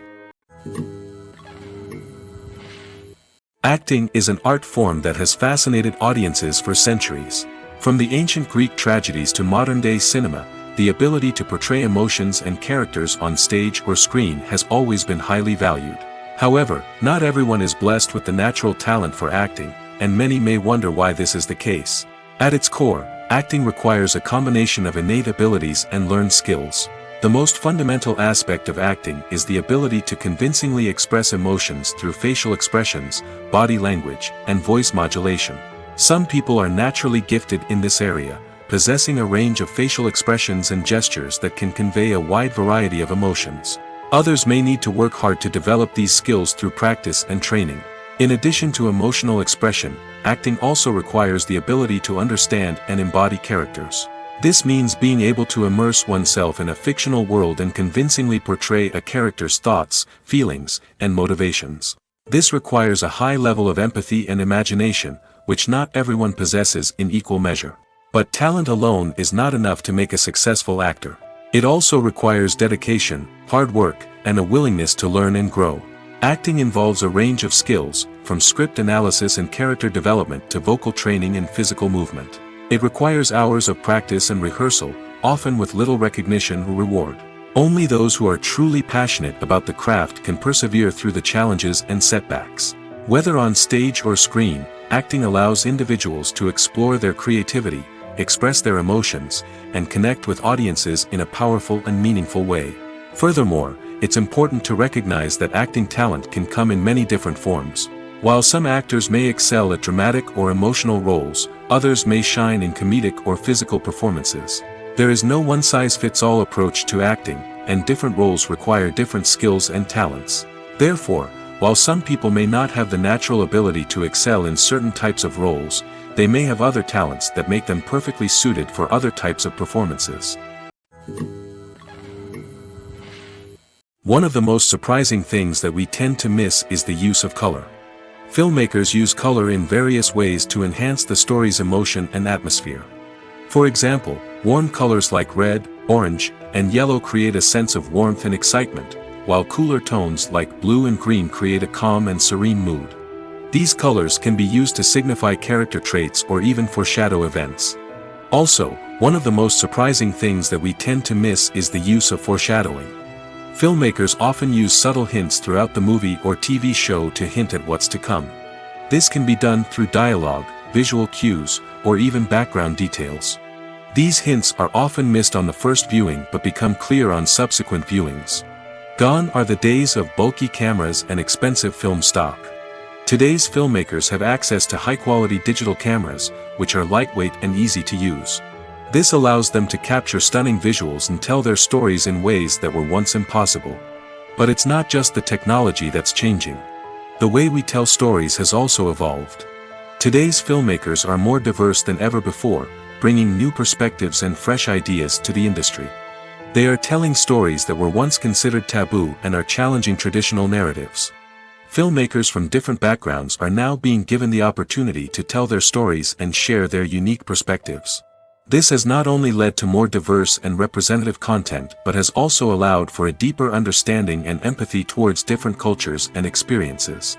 Acting is an art form that has fascinated audiences for centuries. From the ancient Greek tragedies to modern-day cinema, the ability to portray emotions and characters on stage or screen has always been highly valued. However, not everyone is blessed with the natural talent for acting, and many may wonder why this is the case. At its core, acting requires a combination of innate abilities and learned skills. The most fundamental aspect of acting is the ability to convincingly express emotions through facial expressions, body language, and voice modulation. Some people are naturally gifted in this area, possessing a range of facial expressions and gestures that can convey a wide variety of emotions. Others may need to work hard to develop these skills through practice and training. In addition to emotional expression, acting also requires the ability to understand and embody characters. This means being able to immerse oneself in a fictional world and convincingly portray a character's thoughts, feelings, and motivations. This requires a high level of empathy and imagination, which not everyone possesses in equal measure. But talent alone is not enough to make a successful actor. It also requires dedication, hard work, and a willingness to learn and grow. Acting involves a range of skills, from script analysis and character development to vocal training and physical movement. It requires hours of practice and rehearsal, often with little recognition or reward. Only those who are truly passionate about the craft can persevere through the challenges and setbacks. Whether on stage or screen, acting allows individuals to explore their creativity, express their emotions, and connect with audiences in a powerful and meaningful way. Furthermore, it's important to recognize that acting talent can come in many different forms. While some actors may excel at dramatic or emotional roles, others may shine in comedic or physical performances. There is no one-size-fits-all approach to acting, and different roles require different skills and talents. Therefore, while some people may not have the natural ability to excel in certain types of roles, they may have other talents that make them perfectly suited for other types of performances. One of the most surprising things that we tend to miss is the use of color. Filmmakers use color in various ways to enhance the story's emotion and atmosphere. For example, warm colors like red, orange, and yellow create a sense of warmth and excitement, while cooler tones like blue and green create a calm and serene mood. These colors can be used to signify character traits or even foreshadow events. Also, one of the most surprising things that we tend to miss is the use of foreshadowing. Filmmakers often use subtle hints throughout the movie or TV show to hint at what's to come. This can be done through dialogue, visual cues, or even background details. These hints are often missed on the first viewing but become clear on subsequent viewings. Gone are the days of bulky cameras and expensive film stock. Today's filmmakers have access to high-quality digital cameras, which are lightweight and easy to use. This allows them to capture stunning visuals and tell their stories in ways that were once impossible. But it's not just the technology that's changing. The way we tell stories has also evolved. Today's filmmakers are more diverse than ever before, bringing new perspectives and fresh ideas to the industry. They are telling stories that were once considered taboo and are challenging traditional narratives. Filmmakers from different backgrounds are now being given the opportunity to tell their stories and share their unique perspectives. This has not only led to more diverse and representative content but has also allowed for a deeper understanding and empathy towards different cultures and experiences.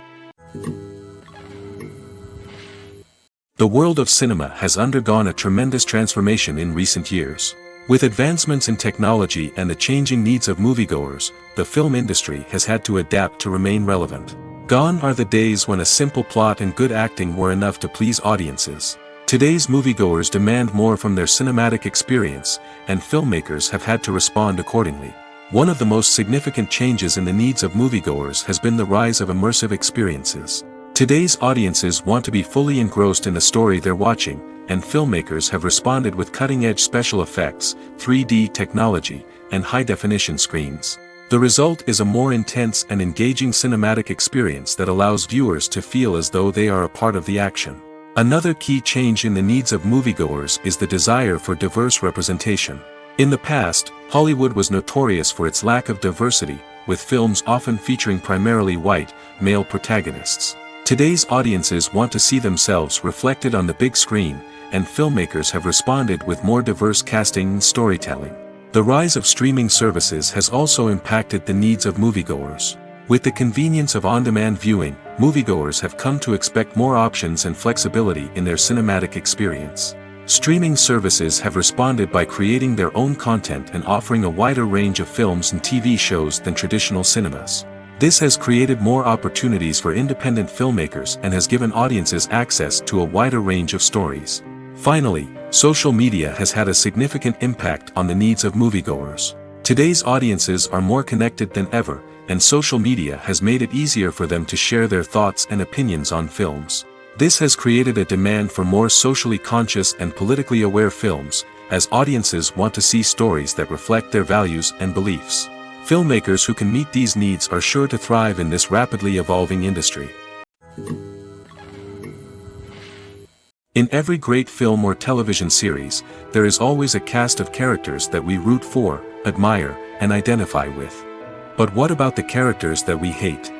The world of cinema has undergone a tremendous transformation in recent years. With advancements in technology and the changing needs of moviegoers, the film industry has had to adapt to remain relevant. Gone are the days when a simple plot and good acting were enough to please audiences. Today's moviegoers demand more from their cinematic experience, and filmmakers have had to respond accordingly. One of the most significant changes in the needs of moviegoers has been the rise of immersive experiences. Today's audiences want to be fully engrossed in the story they're watching, and filmmakers have responded with cutting-edge special effects, 3D technology, and high-definition screens. The result is a more intense and engaging cinematic experience that allows viewers to feel as though they are a part of the action. Another key change in the needs of moviegoers is the desire for diverse representation. In the past, Hollywood was notorious for its lack of diversity, with films often featuring primarily white, male protagonists. Today's audiences want to see themselves reflected on the big screen, and filmmakers have responded with more diverse casting and storytelling. The rise of streaming services has also impacted the needs of moviegoers. With the convenience of on-demand viewing, moviegoers have come to expect more options and flexibility in their cinematic experience. Streaming services have responded by creating their own content and offering a wider range of films and TV shows than traditional cinemas. This has created more opportunities for independent filmmakers and has given audiences access to a wider range of stories. Finally, social media has had a significant impact on the needs of moviegoers. Today's audiences are more connected than ever, and social media has made it easier for them to share their thoughts and opinions on films. This has created a demand for more socially conscious and politically aware films, as audiences want to see stories that reflect their values and beliefs. Filmmakers who can meet these needs are sure to thrive in this rapidly evolving industry. In every great film or television series, there is always a cast of characters that we root for, admire, and identify with. But what about the characters that we hate?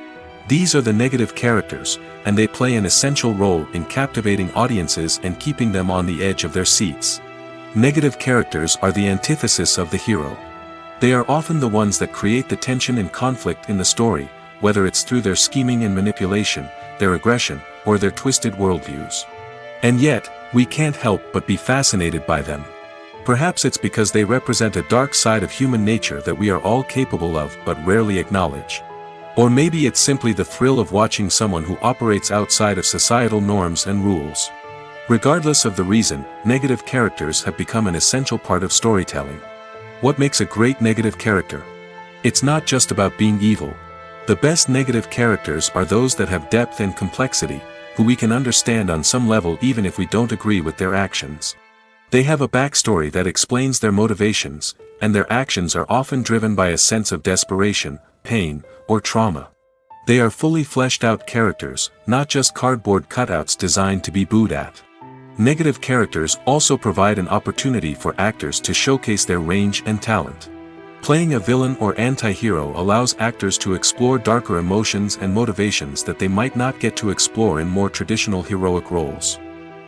These are the negative characters, and they play an essential role in captivating audiences and keeping them on the edge of their seats. Negative characters are the antithesis of the hero. They are often the ones that create the tension and conflict in the story, whether it's through their scheming and manipulation, their aggression, or their twisted worldviews. And yet, we can't help but be fascinated by them. Perhaps it's because they represent a dark side of human nature that we are all capable of but rarely acknowledge. Or maybe it's simply the thrill of watching someone who operates outside of societal norms and rules. Regardless of the reason, negative characters have become an essential part of storytelling. What makes a great negative character? It's not just about being evil. The best negative characters are those that have depth and complexity, who we can understand on some level even if we don't agree with their actions. They have a backstory that explains their motivations, and their actions are often driven by a sense of desperation, pain, or trauma. They are fully fleshed out characters, not just cardboard cutouts designed to be booed at. Negative characters also provide an opportunity for actors to showcase their range and talent. Playing a villain or anti-hero allows actors to explore darker emotions and motivations that they might not get to explore in more traditional heroic roles.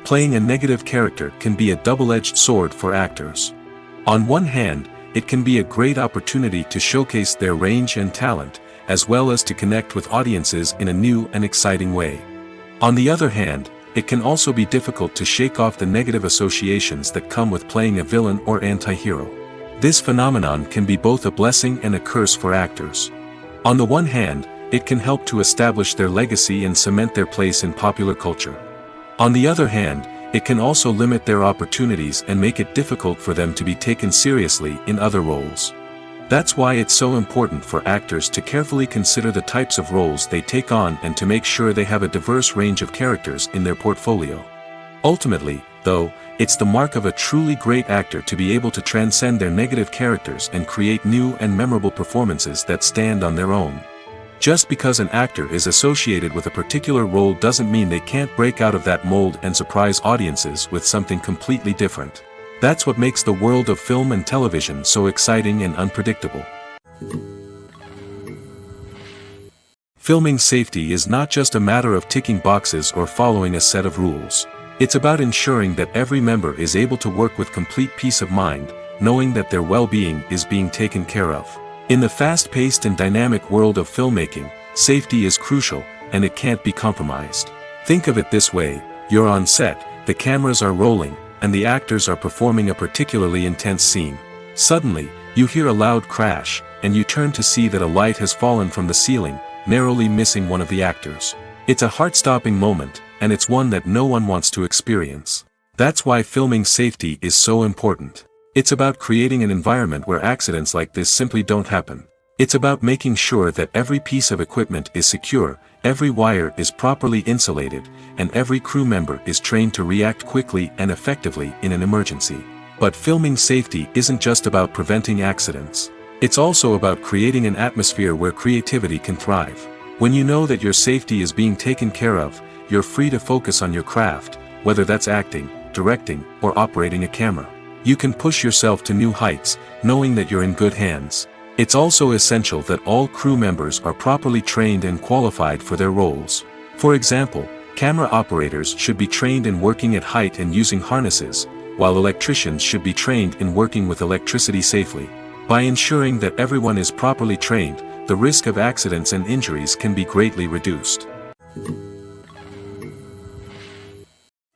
Playing a negative character can be a double-edged sword for actors. On one hand, it can be a great opportunity to showcase their range and talent, as well as to connect with audiences in a new and exciting way. On the other hand, it can also be difficult to shake off the negative associations that come with playing a villain or anti-hero. This phenomenon can be both a blessing and a curse for actors. On the one hand, it can help to establish their legacy and cement their place in popular culture. On the other hand, it can also limit their opportunities and make it difficult for them to be taken seriously in other roles. That's why it's so important for actors to carefully consider the types of roles they take on and to make sure they have a diverse range of characters in their portfolio. Ultimately, though, it's the mark of a truly great actor to be able to transcend their negative characters and create new and memorable performances that stand on their own. Just because an actor is associated with a particular role doesn't mean they can't break out of that mold and surprise audiences with something completely different. That's what makes the world of film and television so exciting and unpredictable. Filming safety is not just a matter of ticking boxes or following a set of rules. It's about ensuring that every member is able to work with complete peace of mind, knowing that their well-being is being taken care of. In the fast-paced and dynamic world of filmmaking, safety is crucial, and it can't be compromised. Think of it this way: you're on set, the cameras are rolling, and the actors are performing a particularly intense scene. Suddenly, you hear a loud crash, and you turn to see that a light has fallen from the ceiling, narrowly missing one of the actors. It's a heart-stopping moment, and it's one that no one wants to experience. That's why filming safety is so important. It's about creating an environment where accidents like this simply don't happen. It's about making sure that every piece of equipment is secure, every wire is properly insulated, and every crew member is trained to react quickly and effectively in an emergency. But filming safety isn't just about preventing accidents. It's also about creating an atmosphere where creativity can thrive. When you know that your safety is being taken care of, you're free to focus on your craft, whether that's acting, directing, or operating a camera. You can push yourself to new heights, knowing that you're in good hands. It's also essential that all crew members are properly trained and qualified for their roles. For example, camera operators should be trained in working at height and using harnesses, while electricians should be trained in working with electricity safely. By ensuring that everyone is properly trained, the risk of accidents and injuries can be greatly reduced.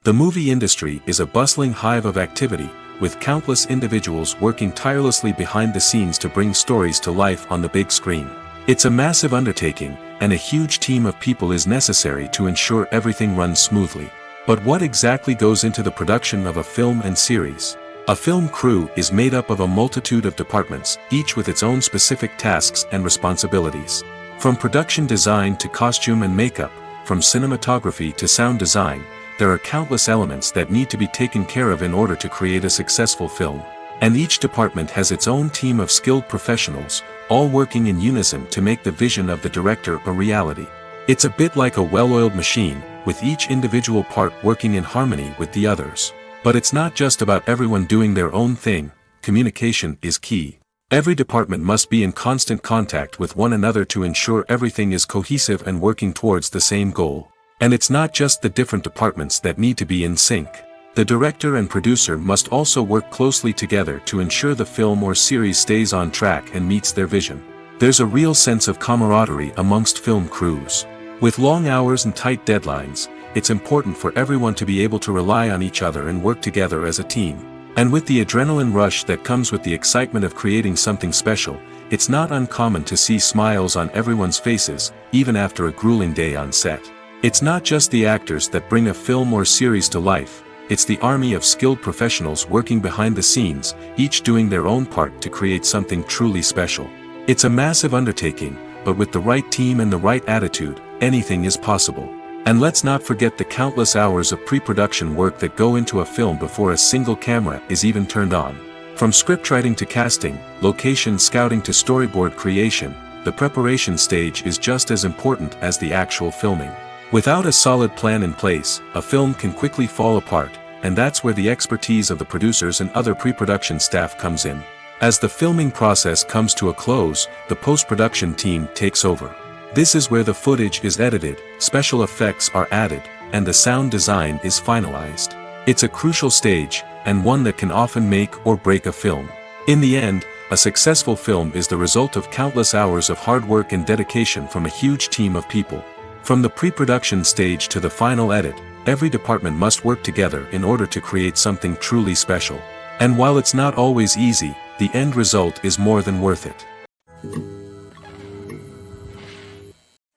The movie industry is a bustling hive of activity, with countless individuals working tirelessly behind the scenes to bring stories to life on the big screen. It's a massive undertaking, and a huge team of people is necessary to ensure everything runs smoothly. But what exactly goes into the production of a film and series? A film crew is made up of a multitude of departments, each with its own specific tasks and responsibilities. From production design to costume and makeup, from cinematography to sound design, there are countless elements that need to be taken care of in order to create a successful film. And each department has its own team of skilled professionals, all working in unison to make the vision of the director a reality. It's a bit like a well-oiled machine, with each individual part working in harmony with the others. But it's not just about everyone doing their own thing. Communication is key. Every department must be in constant contact with one another to ensure everything is cohesive and working towards the same goal. And it's not just the different departments that need to be in sync. The director and producer must also work closely together to ensure the film or series stays on track and meets their vision. There's a real sense of camaraderie amongst film crews. With long hours and tight deadlines, it's important for everyone to be able to rely on each other and work together as a team. And with the adrenaline rush that comes with the excitement of creating something special, it's not uncommon to see smiles on everyone's faces, even after a grueling day on set. It's not just the actors that bring a film or series to life, it's the army of skilled professionals working behind the scenes, each doing their own part to create something truly special. It's a massive undertaking, but with the right team and the right attitude, anything is possible. And let's not forget the countless hours of pre-production work that go into a film before a single camera is even turned on. From scriptwriting to casting, location scouting to storyboard creation, the preparation stage is just as important as the actual filming. Without a solid plan in place, a film can quickly fall apart, and that's where the expertise of the producers and other pre-production staff comes in. As the filming process comes to a close, the post-production team takes over. This is where the footage is edited, special effects are added, and the sound design is finalized. It's a crucial stage, and one that can often make or break a film. In the end, a successful film is the result of countless hours of hard work and dedication from a huge team of people. From the pre-production stage to the final edit, every department must work together in order to create something truly special. And while it's not always easy, the end result is more than worth it.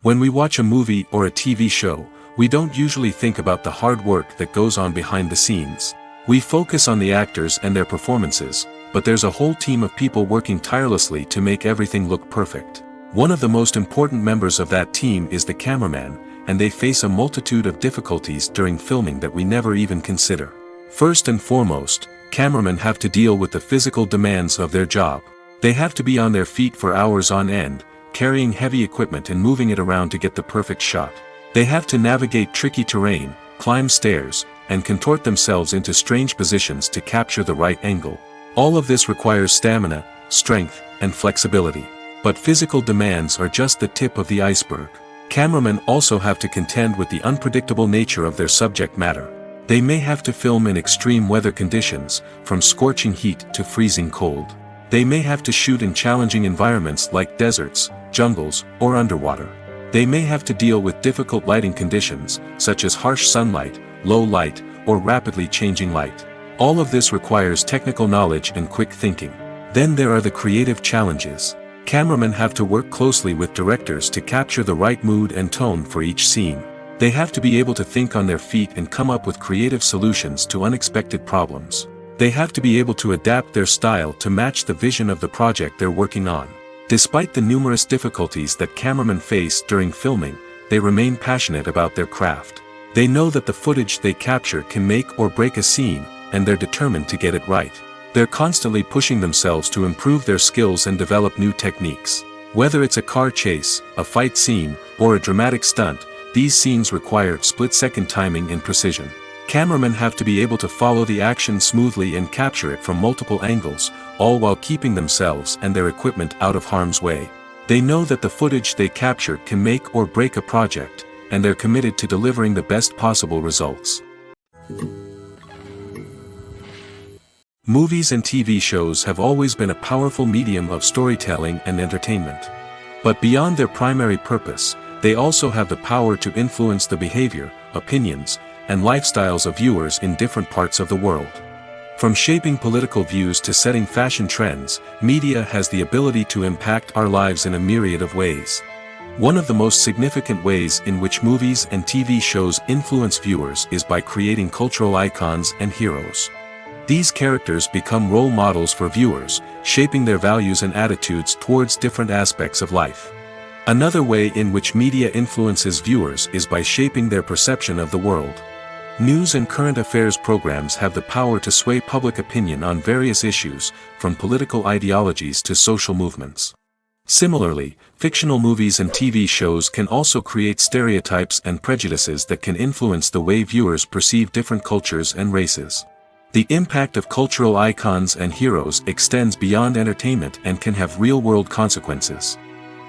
When we watch a movie or a TV show, we don't usually think about the hard work that goes on behind the scenes. We focus on the actors and their performances, but there's a whole team of people working tirelessly to make everything look perfect. One of the most important members of that team is the cameraman, and they face a multitude of difficulties during filming that we never even consider. First and foremost, cameramen have to deal with the physical demands of their job. They have to be on their feet for hours on end, carrying heavy equipment and moving it around to get the perfect shot. They have to navigate tricky terrain, climb stairs, and contort themselves into strange positions to capture the right angle. All of this requires stamina, strength, and flexibility. But physical demands are just the tip of the iceberg. Cameramen also have to contend with the unpredictable nature of their subject matter. They may have to film in extreme weather conditions, from scorching heat to freezing cold. They may have to shoot in challenging environments like deserts, jungles, or underwater. They may have to deal with difficult lighting conditions, such as harsh sunlight, low light, or rapidly changing light. All of this requires technical knowledge and quick thinking. Then there are the creative challenges. Cameramen have to work closely with directors to capture the right mood and tone for each scene. They have to be able to think on their feet and come up with creative solutions to unexpected problems. They have to be able to adapt their style to match the vision of the project they're working on. Despite the numerous difficulties that cameramen face during filming, they remain passionate about their craft. They know that the footage they capture can make or break a scene, and they're determined to get it right. They're constantly pushing themselves to improve their skills and develop new techniques. Whether it's a car chase, a fight scene, or a dramatic stunt, these scenes require split-second timing and precision. Cameramen have to be able to follow the action smoothly and capture it from multiple angles, all while keeping themselves and their equipment out of harm's way. They know that the footage they capture can make or break a project, and they're committed to delivering the best possible results. Movies and TV shows have always been a powerful medium of storytelling and entertainment. But beyond their primary purpose, they also have the power to influence the behavior, opinions, and lifestyles of viewers in different parts of the world. From shaping political views to setting fashion trends, media has the ability to impact our lives in a myriad of ways. One of the most significant ways in which movies and TV shows influence viewers is by creating cultural icons and heroes. These characters become role models for viewers, shaping their values and attitudes towards different aspects of life. Another way in which media influences viewers is by shaping their perception of the world. News and current affairs programs have the power to sway public opinion on various issues, from political ideologies to social movements. Similarly, fictional movies and TV shows can also create stereotypes and prejudices that can influence the way viewers perceive different cultures and races. The impact of cultural icons and heroes extends beyond entertainment and can have real-world consequences.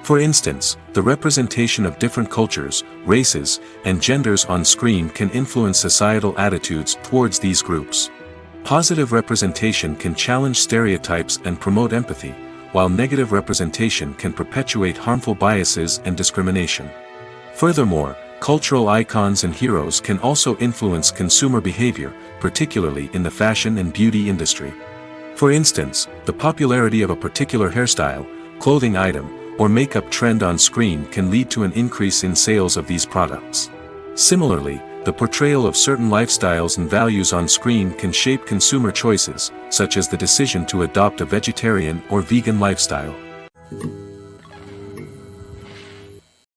For instance, the representation of different cultures, races, and genders on screen can influence societal attitudes towards these groups. Positive representation can challenge stereotypes and promote empathy, while negative representation can perpetuate harmful biases and discrimination. Furthermore, cultural icons and heroes can also influence consumer behavior, particularly in the fashion and beauty industry. For instance, the popularity of a particular hairstyle, clothing item, or makeup trend on screen can lead to an increase in sales of these products. Similarly, the portrayal of certain lifestyles and values on screen can shape consumer choices, such as the decision to adopt a vegetarian or vegan lifestyle.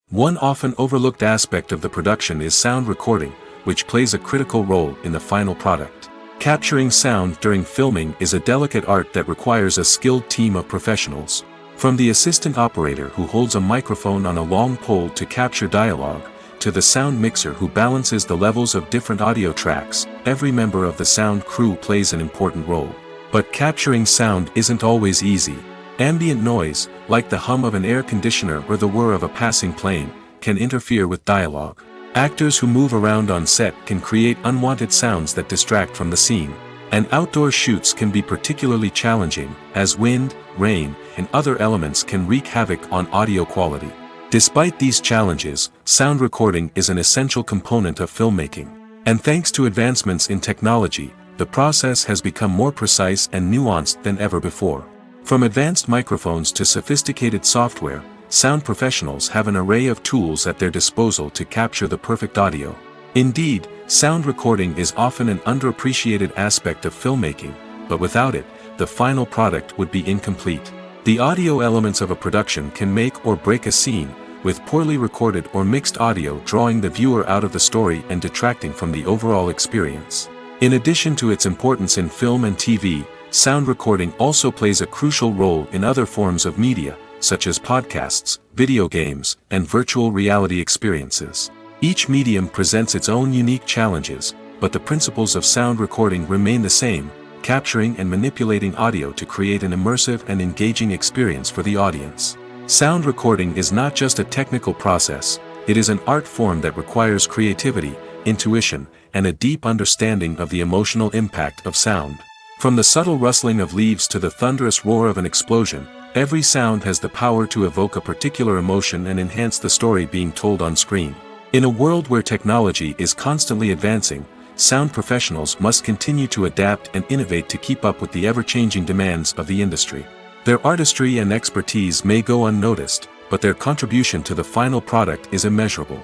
One often overlooked aspect of the production is sound recording, which plays a critical role in the final product. Capturing sound during filming is a delicate art that requires a skilled team of professionals. From the assistant operator who holds a microphone on a long pole to capture dialogue, to the sound mixer who balances the levels of different audio tracks, every member of the sound crew plays an important role. But capturing sound isn't always easy. Ambient noise, like the hum of an air conditioner or the whir of a passing plane, can interfere with dialogue. Actors who move around on set can create unwanted sounds that distract from the scene. And outdoor shoots can be particularly challenging, as wind, rain, and other elements can wreak havoc on audio quality. Despite these challenges, sound recording is an essential component of filmmaking. And thanks to advancements in technology, the process has become more precise and nuanced than ever before. From advanced microphones to sophisticated software, sound professionals have an array of tools at their disposal to capture the perfect audio. Indeed, sound recording is often an underappreciated aspect of filmmaking, but without it, the final product would be incomplete. The audio elements of a production can make or break a scene, with poorly recorded or mixed audio drawing the viewer out of the story and detracting from the overall experience. In addition to its importance in film and TV, sound recording also plays a crucial role in other forms of media, such as podcasts, video games, and virtual reality experiences. Each medium presents its own unique challenges, but the principles of sound recording remain the same, capturing and manipulating audio to create an immersive and engaging experience for the audience. Sound recording is not just a technical process, it is an art form that requires creativity, intuition, and a deep understanding of the emotional impact of sound. From the subtle rustling of leaves to the thunderous roar of an explosion, every sound has the power to evoke a particular emotion and enhance the story being told on screen. In a world where technology is constantly advancing, sound professionals must continue to adapt and innovate to keep up with the ever-changing demands of the industry. Their artistry and expertise may go unnoticed, but their contribution to the final product is immeasurable.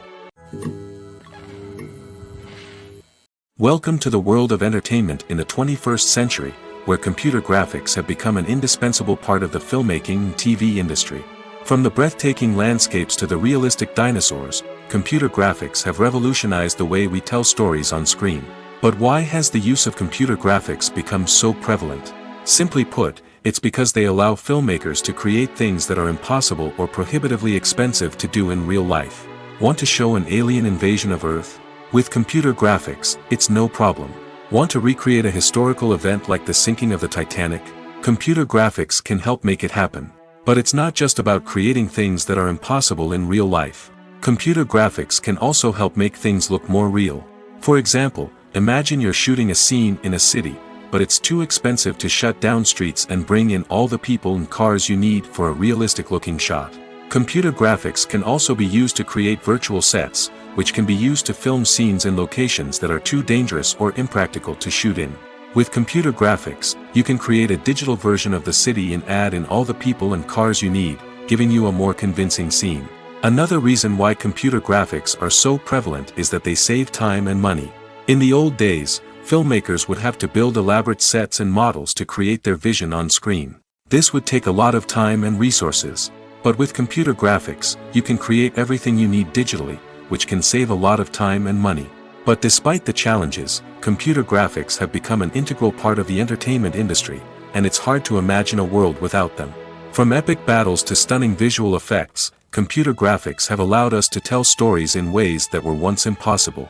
Welcome to the world of entertainment in the 21st century, where computer graphics have become an indispensable part of the filmmaking and TV industry. From the breathtaking landscapes to the realistic dinosaurs, computer graphics have revolutionized the way we tell stories on screen. But why has the use of computer graphics become so prevalent? Simply put, it's because they allow filmmakers to create things that are impossible or prohibitively expensive to do in real life. Want to show an alien invasion of Earth? With computer graphics, it's no problem. Want to recreate a historical event like the sinking of the Titanic? Computer graphics can help make it happen. But it's not just about creating things that are impossible in real life. Computer graphics can also help make things look more real. For example, imagine you're shooting a scene in a city, but it's too expensive to shut down streets and bring in all the people and cars you need for a realistic-looking shot. Computer graphics can also be used to create virtual sets, which can be used to film scenes in locations that are too dangerous or impractical to shoot in. With computer graphics, you can create a digital version of the city and add in all the people and cars you need, giving you a more convincing scene. Another reason why computer graphics are so prevalent is that they save time and money. In the old days, filmmakers would have to build elaborate sets and models to create their vision on screen. This would take a lot of time and resources. But with computer graphics, you can create everything you need digitally, which can save a lot of time and money. But despite the challenges, computer graphics have become an integral part of the entertainment industry, and it's hard to imagine a world without them. From epic battles to stunning visual effects, computer graphics have allowed us to tell stories in ways that were once impossible.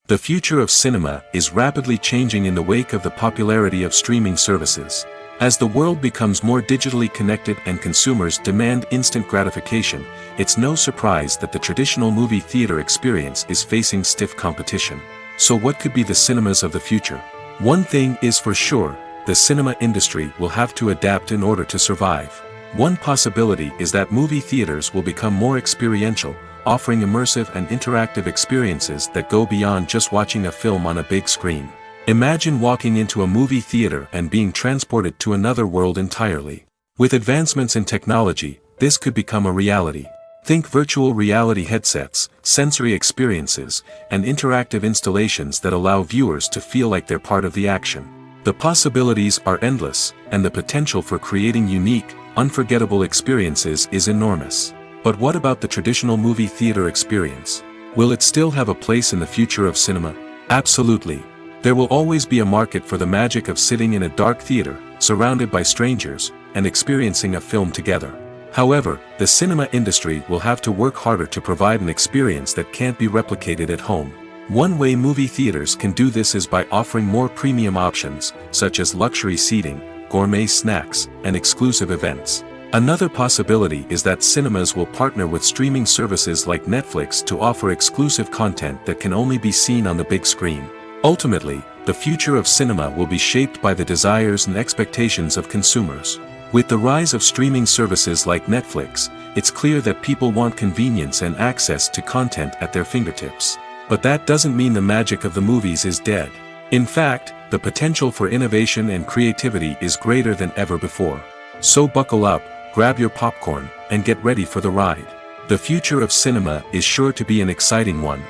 The future of cinema is rapidly changing in the wake of the popularity of streaming services. As the world becomes more digitally connected and consumers demand instant gratification, it's no surprise that the traditional movie theater experience is facing stiff competition. So what could be the cinemas of the future? One thing is for sure, the cinema industry will have to adapt in order to survive. One possibility is that movie theaters will become more experiential, offering immersive and interactive experiences that go beyond just watching a film on a big screen. Imagine walking into a movie theater and being transported to another world entirely. With advancements in technology, this could become a reality. Think virtual reality headsets, sensory experiences, and interactive installations that allow viewers to feel like they're part of the action. The possibilities are endless, and the potential for creating unique, unforgettable experiences is enormous. But what about the traditional movie theater experience? Will it still have a place in the future of cinema? Absolutely. There will always be a market for the magic of sitting in a dark theater, surrounded by strangers, and experiencing a film together. However, the cinema industry will have to work harder to provide an experience that can't be replicated at home. One way movie theaters can do this is by offering more premium options, such as luxury seating, gourmet snacks, and exclusive events. Another possibility is that cinemas will partner with streaming services like Netflix to offer exclusive content that can only be seen on the big screen. Ultimately, the future of cinema will be shaped by the desires and expectations of consumers. With the rise of streaming services like Netflix, it's clear that people want convenience and access to content at their fingertips. But that doesn't mean the magic of the movies is dead. In fact, the potential for innovation and creativity is greater than ever before. So buckle up, grab your popcorn, and get ready for the ride. The future of cinema is sure to be an exciting one.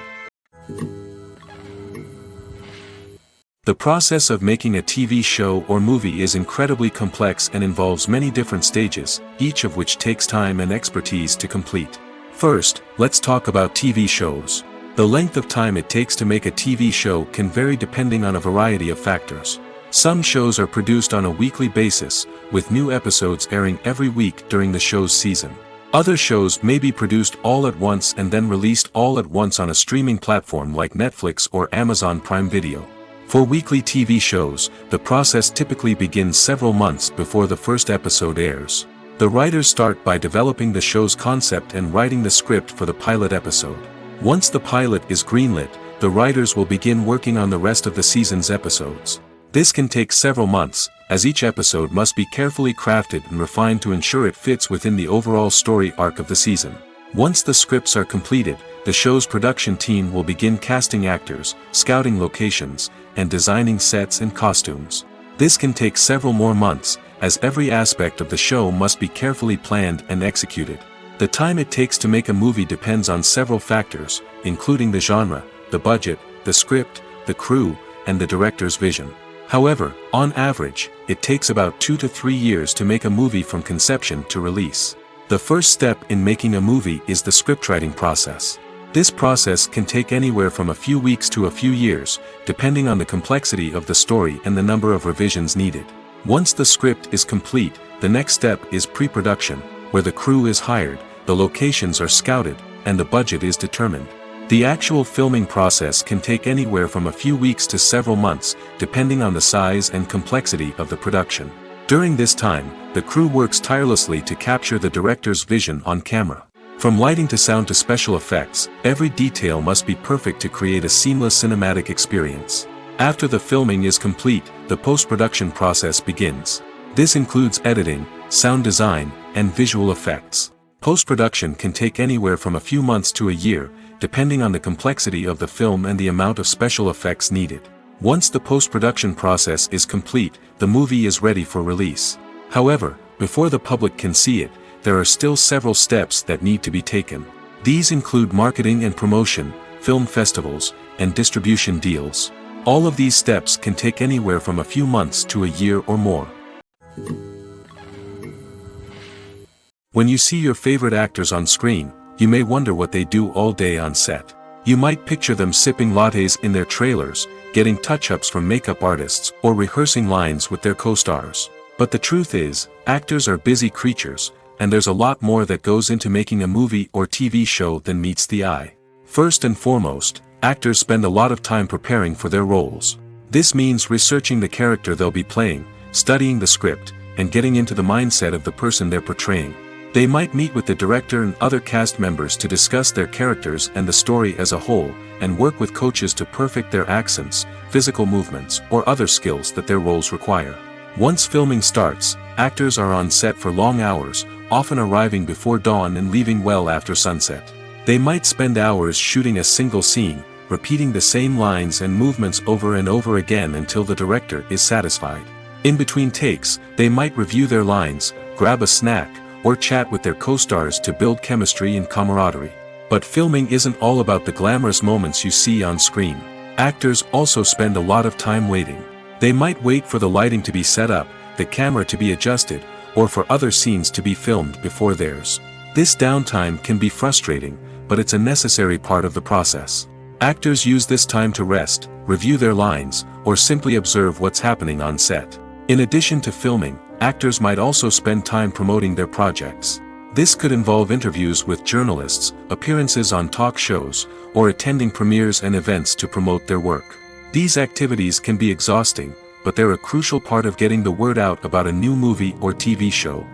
The process of making a TV show or movie is incredibly complex and involves many different stages, each of which takes time and expertise to complete. First, let's talk about TV shows. The length of time it takes to make a TV show can vary depending on a variety of factors. Some shows are produced on a weekly basis, with new episodes airing every week during the show's season. Other shows may be produced all at once and then released all at once on a streaming platform like Netflix or Amazon Prime Video. For weekly TV shows, the process typically begins several months before the first episode airs. The writers start by developing the show's concept and writing the script for the pilot episode. Once the pilot is greenlit, the writers will begin working on the rest of the season's episodes. This can take several months, as each episode must be carefully crafted and refined to ensure it fits within the overall story arc of the season. Once the scripts are completed, the show's production team will begin casting actors, scouting locations, and designing sets and costumes. This can take several more months, as every aspect of the show must be carefully planned and executed. The time it takes to make a movie depends on several factors, including the genre, the budget, the script, the crew, and the director's vision. However, on average, it takes about 2 to 3 years to make a movie from conception to release. The first step in making a movie is the scriptwriting process. This process can take anywhere from a few weeks to a few years, depending on the complexity of the story and the number of revisions needed. Once the script is complete, the next step is pre-production, where the crew is hired, the locations are scouted, and the budget is determined. The actual filming process can take anywhere from a few weeks to several months, depending on the size and complexity of the production. During this time, the crew works tirelessly to capture the director's vision on camera. From lighting to sound to special effects, every detail must be perfect to create a seamless cinematic experience. After the filming is complete, the post-production process begins. This includes editing, sound design, and visual effects. Post-production can take anywhere from a few months to a year, depending on the complexity of the film and the amount of special effects needed. Once the post-production process is complete, the movie is ready for release. However, before the public can see it, there are still several steps that need to be taken. These include marketing and promotion, film festivals, and distribution deals. All of these steps can take anywhere from a few months to a year or more. When you see your favorite actors on screen, you may wonder what they do all day on set. You might picture them sipping lattes in their trailers, getting touch-ups from makeup artists, or rehearsing lines with their co-stars. But the truth is, actors are busy creatures, and there's a lot more that goes into making a movie or TV show than meets the eye. First and foremost, actors spend a lot of time preparing for their roles. This means researching the character they'll be playing, studying the script, and getting into the mindset of the person they're portraying. They might meet with the director and other cast members to discuss their characters and the story as a whole, and work with coaches to perfect their accents, physical movements, or other skills that their roles require. Once filming starts, actors are on set for long hours, often arriving before dawn and leaving well after sunset. They might spend hours shooting a single scene, repeating the same lines and movements over and over again until the director is satisfied. In between takes, they might review their lines, grab a snack, or chat with their co-stars to build chemistry and camaraderie. But filming isn't all about the glamorous moments you see on screen. Actors also spend a lot of time waiting. They might wait for the lighting to be set up, the camera to be adjusted, or for other scenes to be filmed before theirs. This downtime can be frustrating, but it's a necessary part of the process. Actors use this time to rest, review their lines, or simply observe what's happening on set. In addition to filming, actors might also spend time promoting their projects. This could involve interviews with journalists, appearances on talk shows, or attending premieres and events to promote their work. These activities can be exhausting, but they're a crucial part of getting the word out about a new movie or TV show.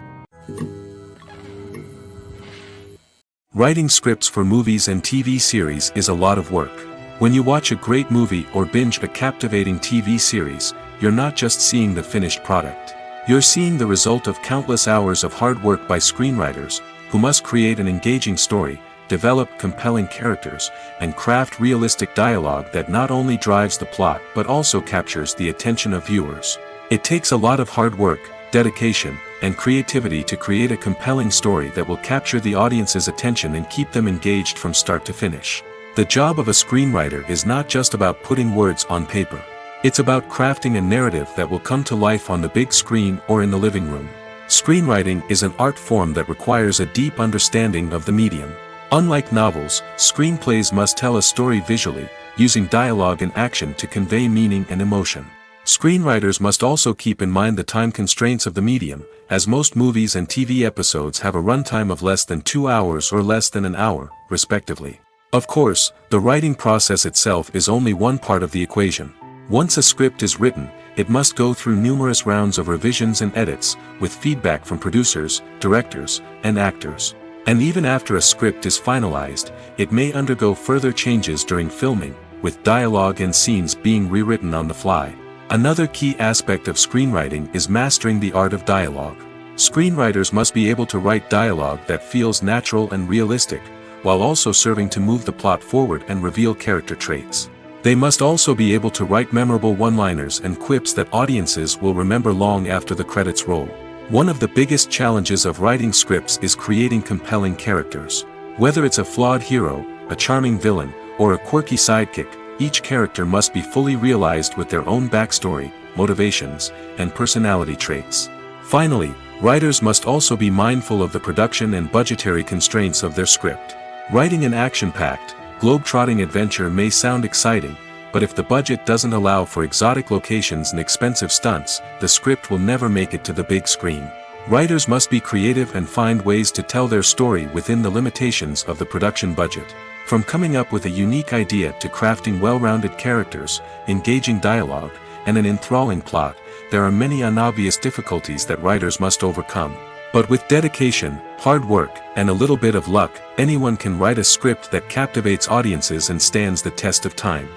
Writing scripts for movies and TV series is a lot of work. When you watch a great movie or binge a captivating TV series, you're not just seeing the finished product. You're seeing the result of countless hours of hard work by screenwriters, who must create an engaging story, develop compelling characters, and craft realistic dialogue that not only drives the plot but also captures the attention of viewers. It takes a lot of hard work, dedication, and creativity to create a compelling story that will capture the audience's attention and keep them engaged from start to finish. The job of a screenwriter is not just about putting words on paper. It's about crafting a narrative that will come to life on the big screen or in the living room. Screenwriting is an art form that requires a deep understanding of the medium. Unlike novels, screenplays must tell a story visually, using dialogue and action to convey meaning and emotion. Screenwriters must also keep in mind the time constraints of the medium, as most movies and TV episodes have a runtime of less than 2 hours or less than an hour, respectively. Of course, the writing process itself is only one part of the equation. Once a script is written, it must go through numerous rounds of revisions and edits, with feedback from producers, directors, and actors. And even after a script is finalized, it may undergo further changes during filming, with dialogue and scenes being rewritten on the fly. Another key aspect of screenwriting is mastering the art of dialogue. Screenwriters must be able to write dialogue that feels natural and realistic, while also serving to move the plot forward and reveal character traits. They must also be able to write memorable one-liners and quips that audiences will remember long after the credits roll. One of the biggest challenges of writing scripts is creating compelling characters. Whether it's a flawed hero, a charming villain, or a quirky sidekick, each character must be fully realized with their own backstory, motivations, and personality traits. Finally, writers must also be mindful of the production and budgetary constraints of their script. Writing an action-packed, globe-trotting adventure may sound exciting, but if the budget doesn't allow for exotic locations and expensive stunts, the script will never make it to the big screen. Writers must be creative and find ways to tell their story within the limitations of the production budget. From coming up with a unique idea to crafting well-rounded characters, engaging dialogue, and an enthralling plot, there are many unobvious difficulties that writers must overcome. But with dedication, hard work, and a little bit of luck, anyone can write a script that captivates audiences and stands the test of time.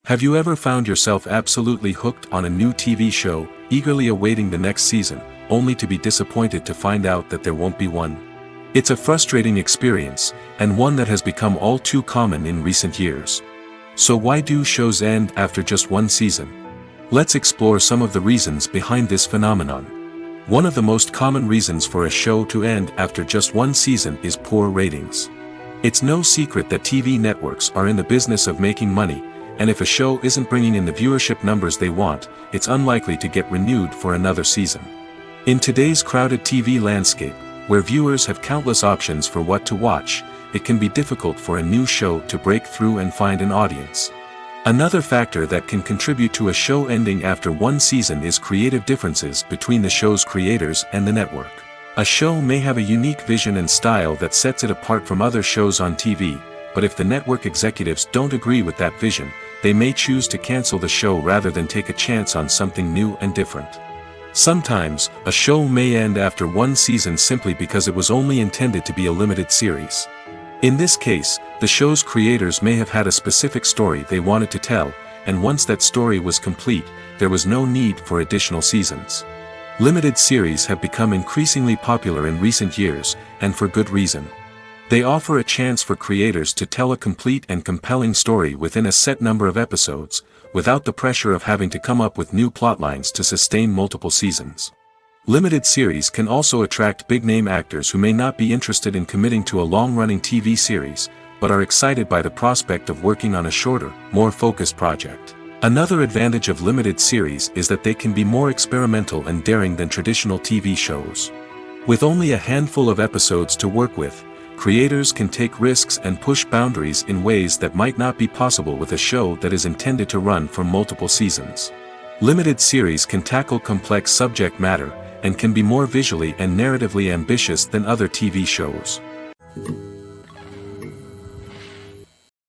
Have you ever found yourself absolutely hooked on a new TV show, eagerly awaiting the next season, only to be disappointed to find out that there won't be one? It's a frustrating experience, and one that has become all too common in recent years. So why do shows end after just one season? Let's explore some of the reasons behind this phenomenon. One of the most common reasons for a show to end after just one season is poor ratings. It's no secret that TV networks are in the business of making money, and if a show isn't bringing in the viewership numbers they want, it's unlikely to get renewed for another season. In today's crowded TV landscape, where viewers have countless options for what to watch, it can be difficult for a new show to break through and find an audience. Another factor that can contribute to a show ending after one season is creative differences between the show's creators and the network. A show may have a unique vision and style that sets it apart from other shows on TV, but if the network executives don't agree with that vision, they may choose to cancel the show rather than take a chance on something new and different. Sometimes, a show may end after one season simply because it was only intended to be a limited series. In this case, the show's creators may have had a specific story they wanted to tell, and once that story was complete, there was no need for additional seasons. Limited series have become increasingly popular in recent years, and for good reason. They offer a chance for creators to tell a complete and compelling story within a set number of episodes, without the pressure of having to come up with new plotlines to sustain multiple seasons. Limited series can also attract big-name actors who may not be interested in committing to a long-running TV series, but are excited by the prospect of working on a shorter, more focused project. Another advantage of limited series is that they can be more experimental and daring than traditional TV shows. With only a handful of episodes to work with, creators can take risks and push boundaries in ways that might not be possible with a show that is intended to run for multiple seasons. Limited series can tackle complex subject matter, and can be more visually and narratively ambitious than other TV shows.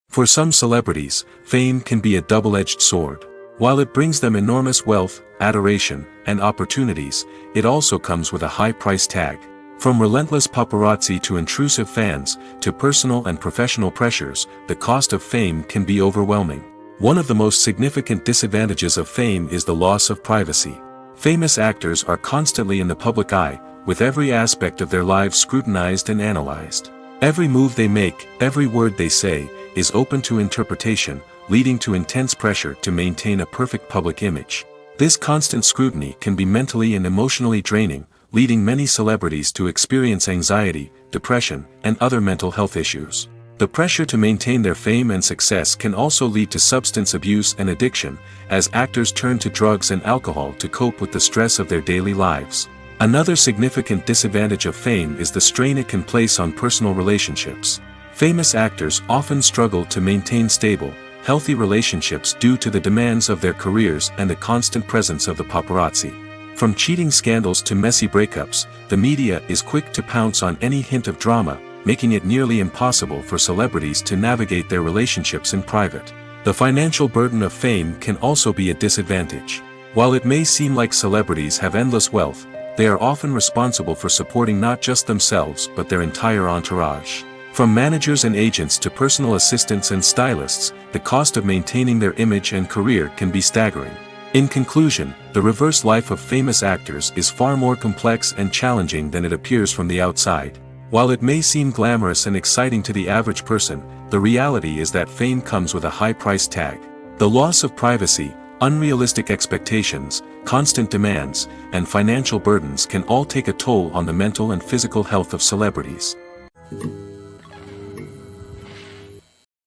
For some celebrities, fame can be a double-edged sword. While it brings them enormous wealth, adoration, and opportunities, it also comes with a high price tag. From relentless paparazzi to intrusive fans, to personal and professional pressures, the cost of fame can be overwhelming. One of the most significant disadvantages of fame is the loss of privacy. Famous actors are constantly in the public eye, with every aspect of their lives scrutinized and analyzed. Every move they make, every word they say, is open to interpretation, leading to intense pressure to maintain a perfect public image. This constant scrutiny can be mentally and emotionally draining, leading many celebrities to experience anxiety, depression, and other mental health issues. The pressure to maintain their fame and success can also lead to substance abuse and addiction, as actors turn to drugs and alcohol to cope with the stress of their daily lives. Another significant disadvantage of fame is the strain it can place on personal relationships. Famous actors often struggle to maintain stable, healthy relationships due to the demands of their careers and the constant presence of the paparazzi. From cheating scandals to messy breakups, the media is quick to pounce on any hint of drama, making it nearly impossible for celebrities to navigate their relationships in private. The financial burden of fame can also be a disadvantage. While it may seem like celebrities have endless wealth, they are often responsible for supporting not just themselves but their entire entourage. From managers and agents to personal assistants and stylists, the cost of maintaining their image and career can be staggering. In conclusion, the reverse life of famous actors is far more complex and challenging than it appears from the outside. While it may seem glamorous and exciting to the average person, the reality is that fame comes with a high price tag. The loss of privacy, Unrealistic expectations, constant demands, and financial burdens can all take a toll on the mental and physical health of celebrities.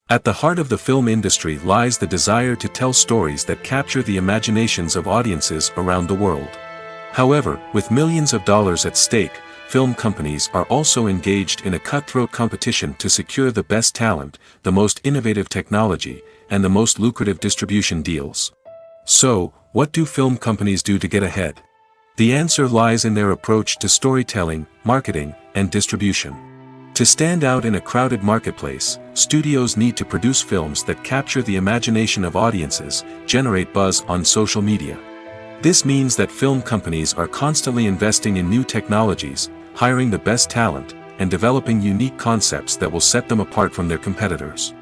At the heart of the film industry lies the desire to tell stories that capture the imaginations of audiences around the world. However, with millions of dollars at stake, film companies are also engaged in a cutthroat competition to secure the best talent, the most innovative technology, and the most lucrative distribution deals. So, what do film companies do to get ahead? The answer lies in their approach to storytelling, marketing, and distribution. To stand out in a crowded marketplace, studios need to produce films that capture the imagination of audiences, generate buzz on social media. This means that film companies are constantly investing in new technologies, hiring the best talent, and developing unique concepts that will set them apart from their competitors.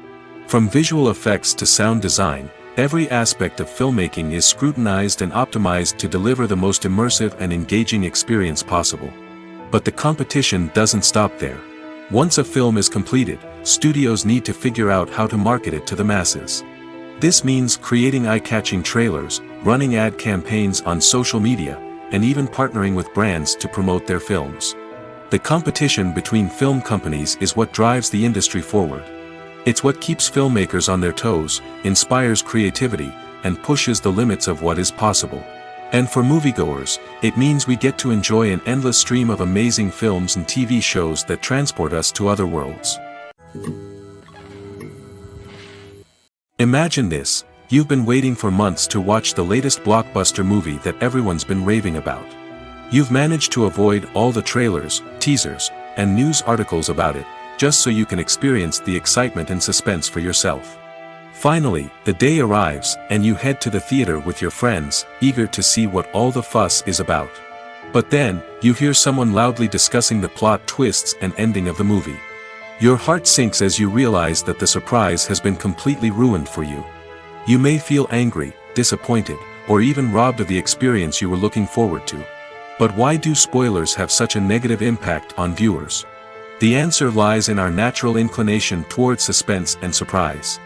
From visual effects to sound design, every aspect of filmmaking is scrutinized and optimized to deliver the most immersive and engaging experience possible. But the competition doesn't stop there. Once a film is completed, studios need to figure out how to market it to the masses. This means creating eye-catching trailers, running ad campaigns on social media, and even partnering with brands to promote their films. The competition between film companies is what drives the industry forward. It's what keeps filmmakers on their toes, inspires creativity, and pushes the limits of what is possible. And for moviegoers, it means we get to enjoy an endless stream of amazing films and TV shows that transport us to other worlds. Imagine this: you've been waiting for months to watch the latest blockbuster movie that everyone's been raving about. You've managed to avoid all the trailers, teasers, and news articles about it, just so you can experience the excitement and suspense for yourself. Finally, the day arrives, and you head to the theater with your friends, eager to see what all the fuss is about. But then, you hear someone loudly discussing the plot twists and ending of the movie. Your heart sinks as you realize that the surprise has been completely ruined for you. You may feel angry, disappointed, or even robbed of the experience you were looking forward to. But why do spoilers have such a negative impact on viewers? The answer lies in our natural inclination toward suspense and surprise.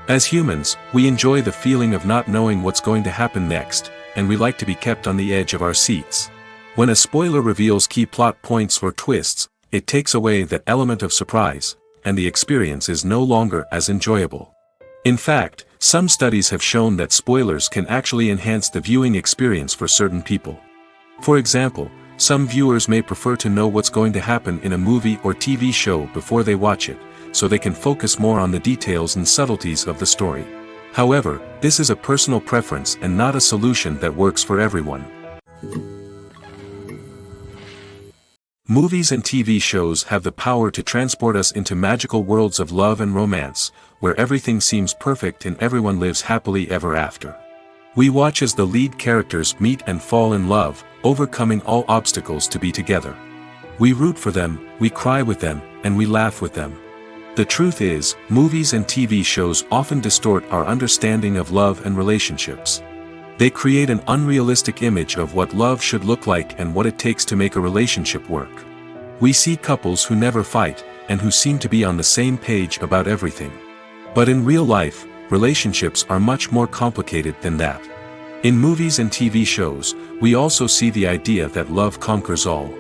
As humans, we enjoy the feeling of not knowing what's going to happen next, and we like to be kept on the edge of our seats. When a spoiler reveals key plot points or twists, it takes away that element of surprise, and the experience is no longer as enjoyable. In fact, some studies have shown that spoilers can actually enhance the viewing experience for certain people. For example, some viewers may prefer to know what's going to happen in a movie or TV show before they watch it, so they can focus more on the details and subtleties of the story. However, this is a personal preference and not a solution that works for everyone. Movies and TV shows have the power to transport us into magical worlds of love and romance, where everything seems perfect and everyone lives happily ever after. We watch as the lead characters meet and fall in love, overcoming all obstacles to be together. We root for them, we cry with them, and we laugh with them. The truth is, movies and TV shows often distort our understanding of love and relationships. They create an unrealistic image of what love should look like and what it takes to make a relationship work. We see couples who never fight, and who seem to be on the same page about everything. But in real life, relationships are much more complicated than that. In movies and TV shows, we also see the idea that love conquers all.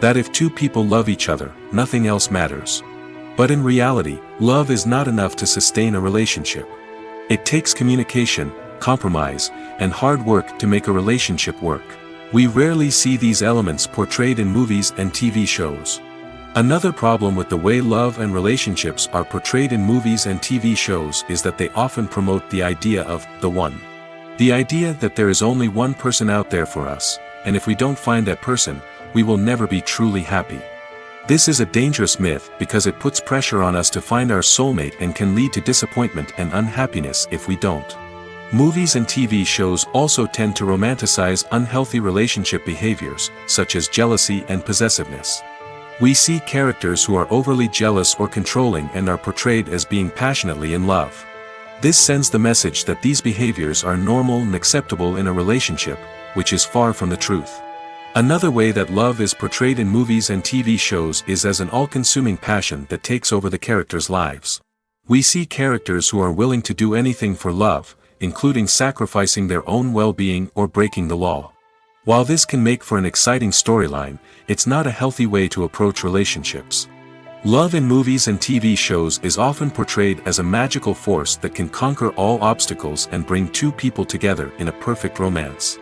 That if two people love each other, nothing else matters. But in reality, love is not enough to sustain a relationship. It takes communication, compromise, and hard work to make a relationship work. We rarely see these elements portrayed in movies and TV shows. Another problem with the way love and relationships are portrayed in movies and TV shows is that they often promote the idea of the one. The idea that there is only one person out there for us, and if we don't find that person, we will never be truly happy. This is a dangerous myth because it puts pressure on us to find our soulmate and can lead to disappointment and unhappiness if we don't. Movies and TV shows also tend to romanticize unhealthy relationship behaviors, such as jealousy and possessiveness. We see characters who are overly jealous or controlling and are portrayed as being passionately in love. This sends the message that these behaviors are normal and acceptable in a relationship, which is far from the truth. Another way that love is portrayed in movies and TV shows is as an all-consuming passion that takes over the characters' lives. We see characters who are willing to do anything for love, including sacrificing their own well-being or breaking the law. While this can make for an exciting storyline, it's not a healthy way to approach relationships. Love in movies and TV shows is often portrayed as a magical force that can conquer all obstacles and bring two people together in a perfect romance.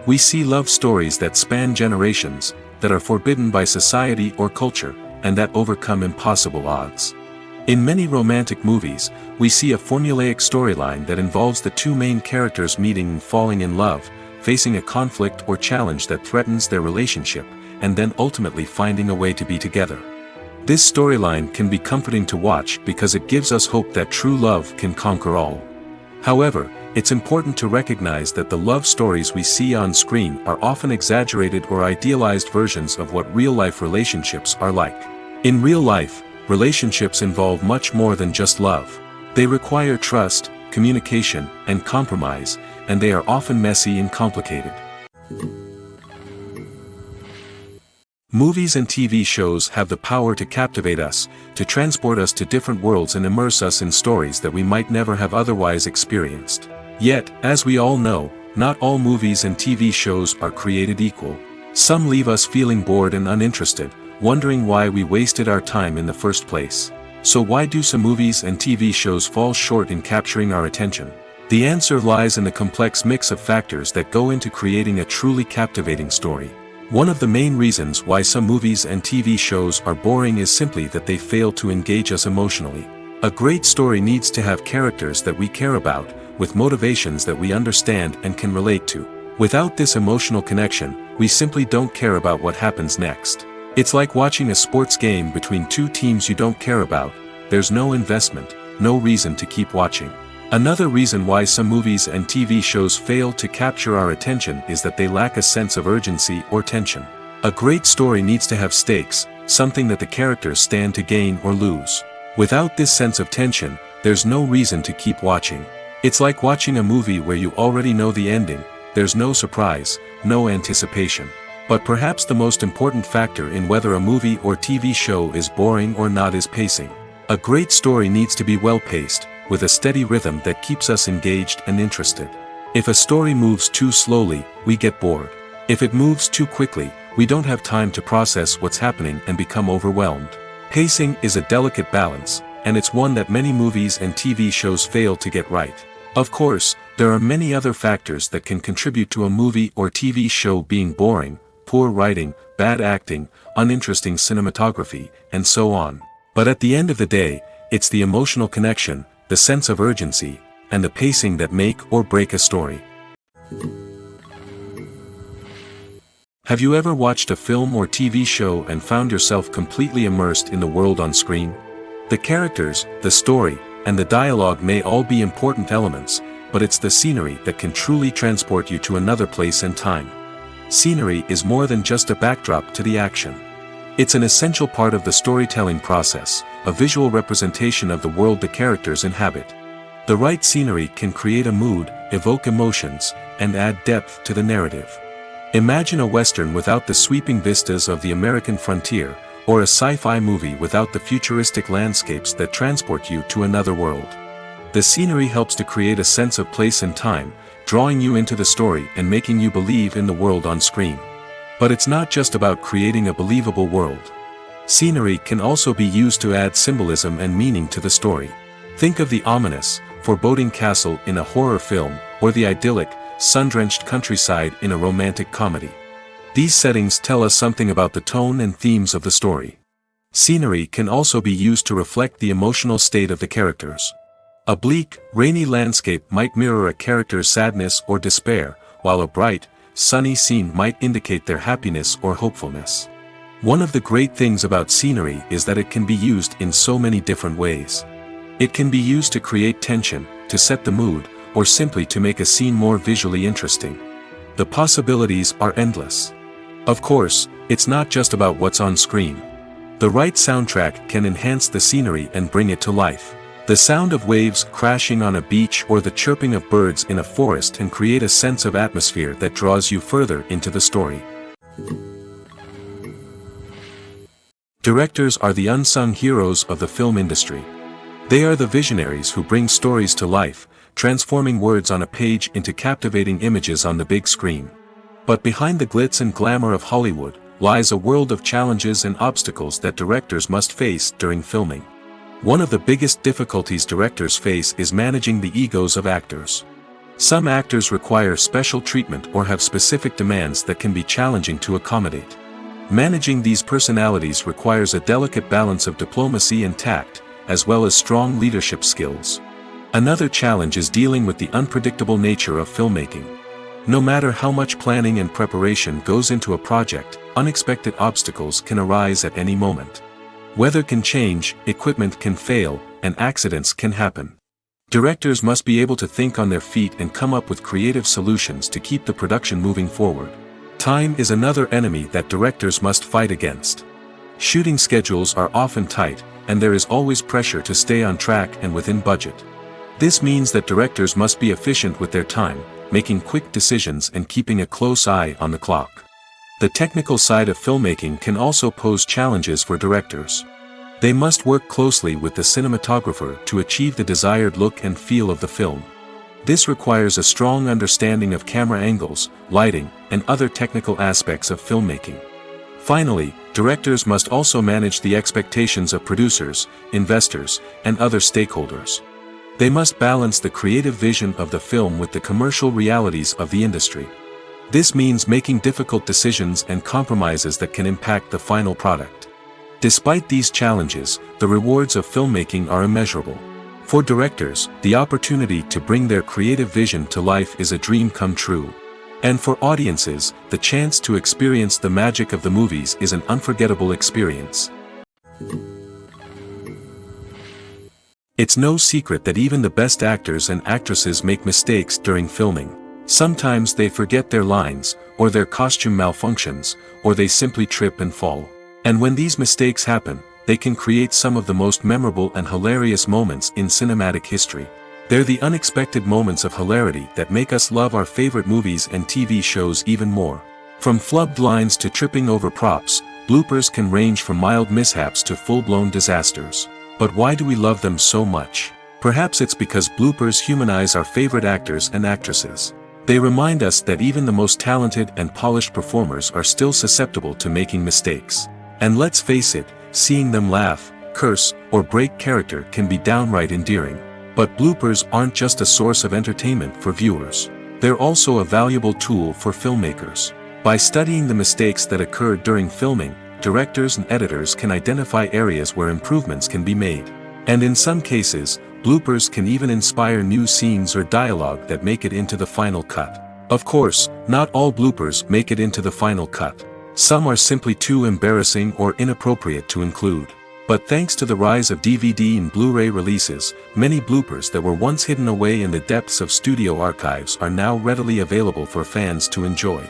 We see love stories that span generations, that are forbidden by society or culture, and that overcome impossible odds. In many romantic movies, we see a formulaic storyline that involves the two main characters meeting and falling in love, facing a conflict or challenge that threatens their relationship, and then ultimately finding a way to be together. This storyline can be comforting to watch because it gives us hope that true love can conquer all. However, it's important to recognize that the love stories we see on screen are often exaggerated or idealized versions of what real-life relationships are like. In real life, relationships involve much more than just love. They require trust, communication, and compromise, and they are often messy and complicated. Movies and TV shows have the power to captivate us, to transport us to different worlds and immerse us in stories that we might never have otherwise experienced. Yet, as we all know, not all movies and TV shows are created equal. Some leave us feeling bored and uninterested, wondering why we wasted our time in the first place. So why do some movies and TV shows fall short in capturing our attention? The answer lies in the complex mix of factors that go into creating a truly captivating story. One of the main reasons why some movies and TV shows are boring is simply that they fail to engage us emotionally. A great story needs to have characters that we care about, with motivations that we understand and can relate to. Without this emotional connection, we simply don't care about what happens next. It's like watching a sports game between two teams you don't care about. There's no investment, no reason to keep watching. Another reason why some movies and TV shows fail to capture our attention is that they lack a sense of urgency or tension. A great story needs to have stakes, something that the characters stand to gain or lose. Without this sense of tension, there's no reason to keep watching. It's like watching a movie where you already know the ending. There's no surprise, no anticipation. But perhaps the most important factor in whether a movie or TV show is boring or not is pacing. A great story needs to be well-paced, with a steady rhythm that keeps us engaged and interested. If a story moves too slowly, we get bored. If it moves too quickly, we don't have time to process what's happening and become overwhelmed. Pacing is a delicate balance, and it's one that many movies and TV shows fail to get right. Of course, there are many other factors that can contribute to a movie or TV show being boring: poor writing, bad acting, uninteresting cinematography, and so on. But at the end of the day, it's the emotional connection, the sense of urgency, and the pacing that make or break a story. Have you ever watched a film or TV show and found yourself completely immersed in the world on screen? The characters, the story, and the dialogue may all be important elements, but it's the scenery that can truly transport you to another place and time. Scenery is more than just a backdrop to the action. It's an essential part of the storytelling process, a visual representation of the world the characters inhabit. The right scenery can create a mood, evoke emotions, and add depth to the narrative. Imagine a Western without the sweeping vistas of the American frontier, or a sci-fi movie without the futuristic landscapes that transport you to another world. The scenery helps to create a sense of place and time, drawing you into the story and making you believe in the world on screen. But it's not just about creating a believable world. Scenery can also be used to add symbolism and meaning to the story. Think of the ominous, foreboding castle in a horror film, or the idyllic, sun-drenched countryside in a romantic comedy. These settings tell us something about the tone and themes of the story. Scenery can also be used to reflect the emotional state of the characters. A bleak, rainy landscape might mirror a character's sadness or despair, while a bright, sunny scene might indicate their happiness or hopefulness. One of the great things about scenery is that it can be used in so many different ways. It can be used to create tension, to set the mood, or simply to make a scene more visually interesting. The possibilities are endless. Of course, it's not just about what's on screen. The right soundtrack can enhance the scenery and bring it to life. The sound of waves crashing on a beach or the chirping of birds in a forest can create a sense of atmosphere that draws you further into the story. Directors are the unsung heroes of the film industry. They are the visionaries who bring stories to life, transforming words on a page into captivating images on the big screen. But behind the glitz and glamour of Hollywood, lies a world of challenges and obstacles that directors must face during filming. One of the biggest difficulties directors face is managing the egos of actors. Some actors require special treatment or have specific demands that can be challenging to accommodate. Managing these personalities requires a delicate balance of diplomacy and tact, as well as strong leadership skills. Another challenge is dealing with the unpredictable nature of filmmaking. No matter how much planning and preparation goes into a project, unexpected obstacles can arise at any moment. Weather can change, equipment can fail, and accidents can happen. Directors must be able to think on their feet and come up with creative solutions to keep the production moving forward. Time is another enemy that directors must fight against. Shooting schedules are often tight, and there is always pressure to stay on track and within budget. This means that directors must be efficient with their time, making quick decisions and keeping a close eye on the clock. The technical side of filmmaking can also pose challenges for directors. They must work closely with the cinematographer to achieve the desired look and feel of the film. This requires a strong understanding of camera angles, lighting, and other technical aspects of filmmaking. Finally, directors must also manage the expectations of producers, investors, and other stakeholders. They must balance the creative vision of the film with the commercial realities of the industry. This means making difficult decisions and compromises that can impact the final product. Despite these challenges, the rewards of filmmaking are immeasurable. For directors, the opportunity to bring their creative vision to life is a dream come true. And for audiences, the chance to experience the magic of the movies is an unforgettable experience. It's no secret that even the best actors and actresses make mistakes during filming. Sometimes they forget their lines, or their costume malfunctions, or they simply trip and fall. And when these mistakes happen, they can create some of the most memorable and hilarious moments in cinematic history. They're the unexpected moments of hilarity that make us love our favorite movies and TV shows even more. From flubbed lines to tripping over props, bloopers can range from mild mishaps to full-blown disasters. But why do we love them so much? Perhaps it's because bloopers humanize our favorite actors and actresses. They remind us that even the most talented and polished performers are still susceptible to making mistakes. And let's face it, seeing them laugh, curse, or break character can be downright endearing. But bloopers aren't just a source of entertainment for viewers. They're also a valuable tool for filmmakers. By studying the mistakes that occurred during filming, directors and editors can identify areas where improvements can be made. And in some cases, bloopers can even inspire new scenes or dialogue that make it into the final cut. Of course, not all bloopers make it into the final cut. Some are simply too embarrassing or inappropriate to include. But thanks to the rise of DVD and Blu-ray releases, many bloopers that were once hidden away in the depths of studio archives are now readily available for fans to enjoy.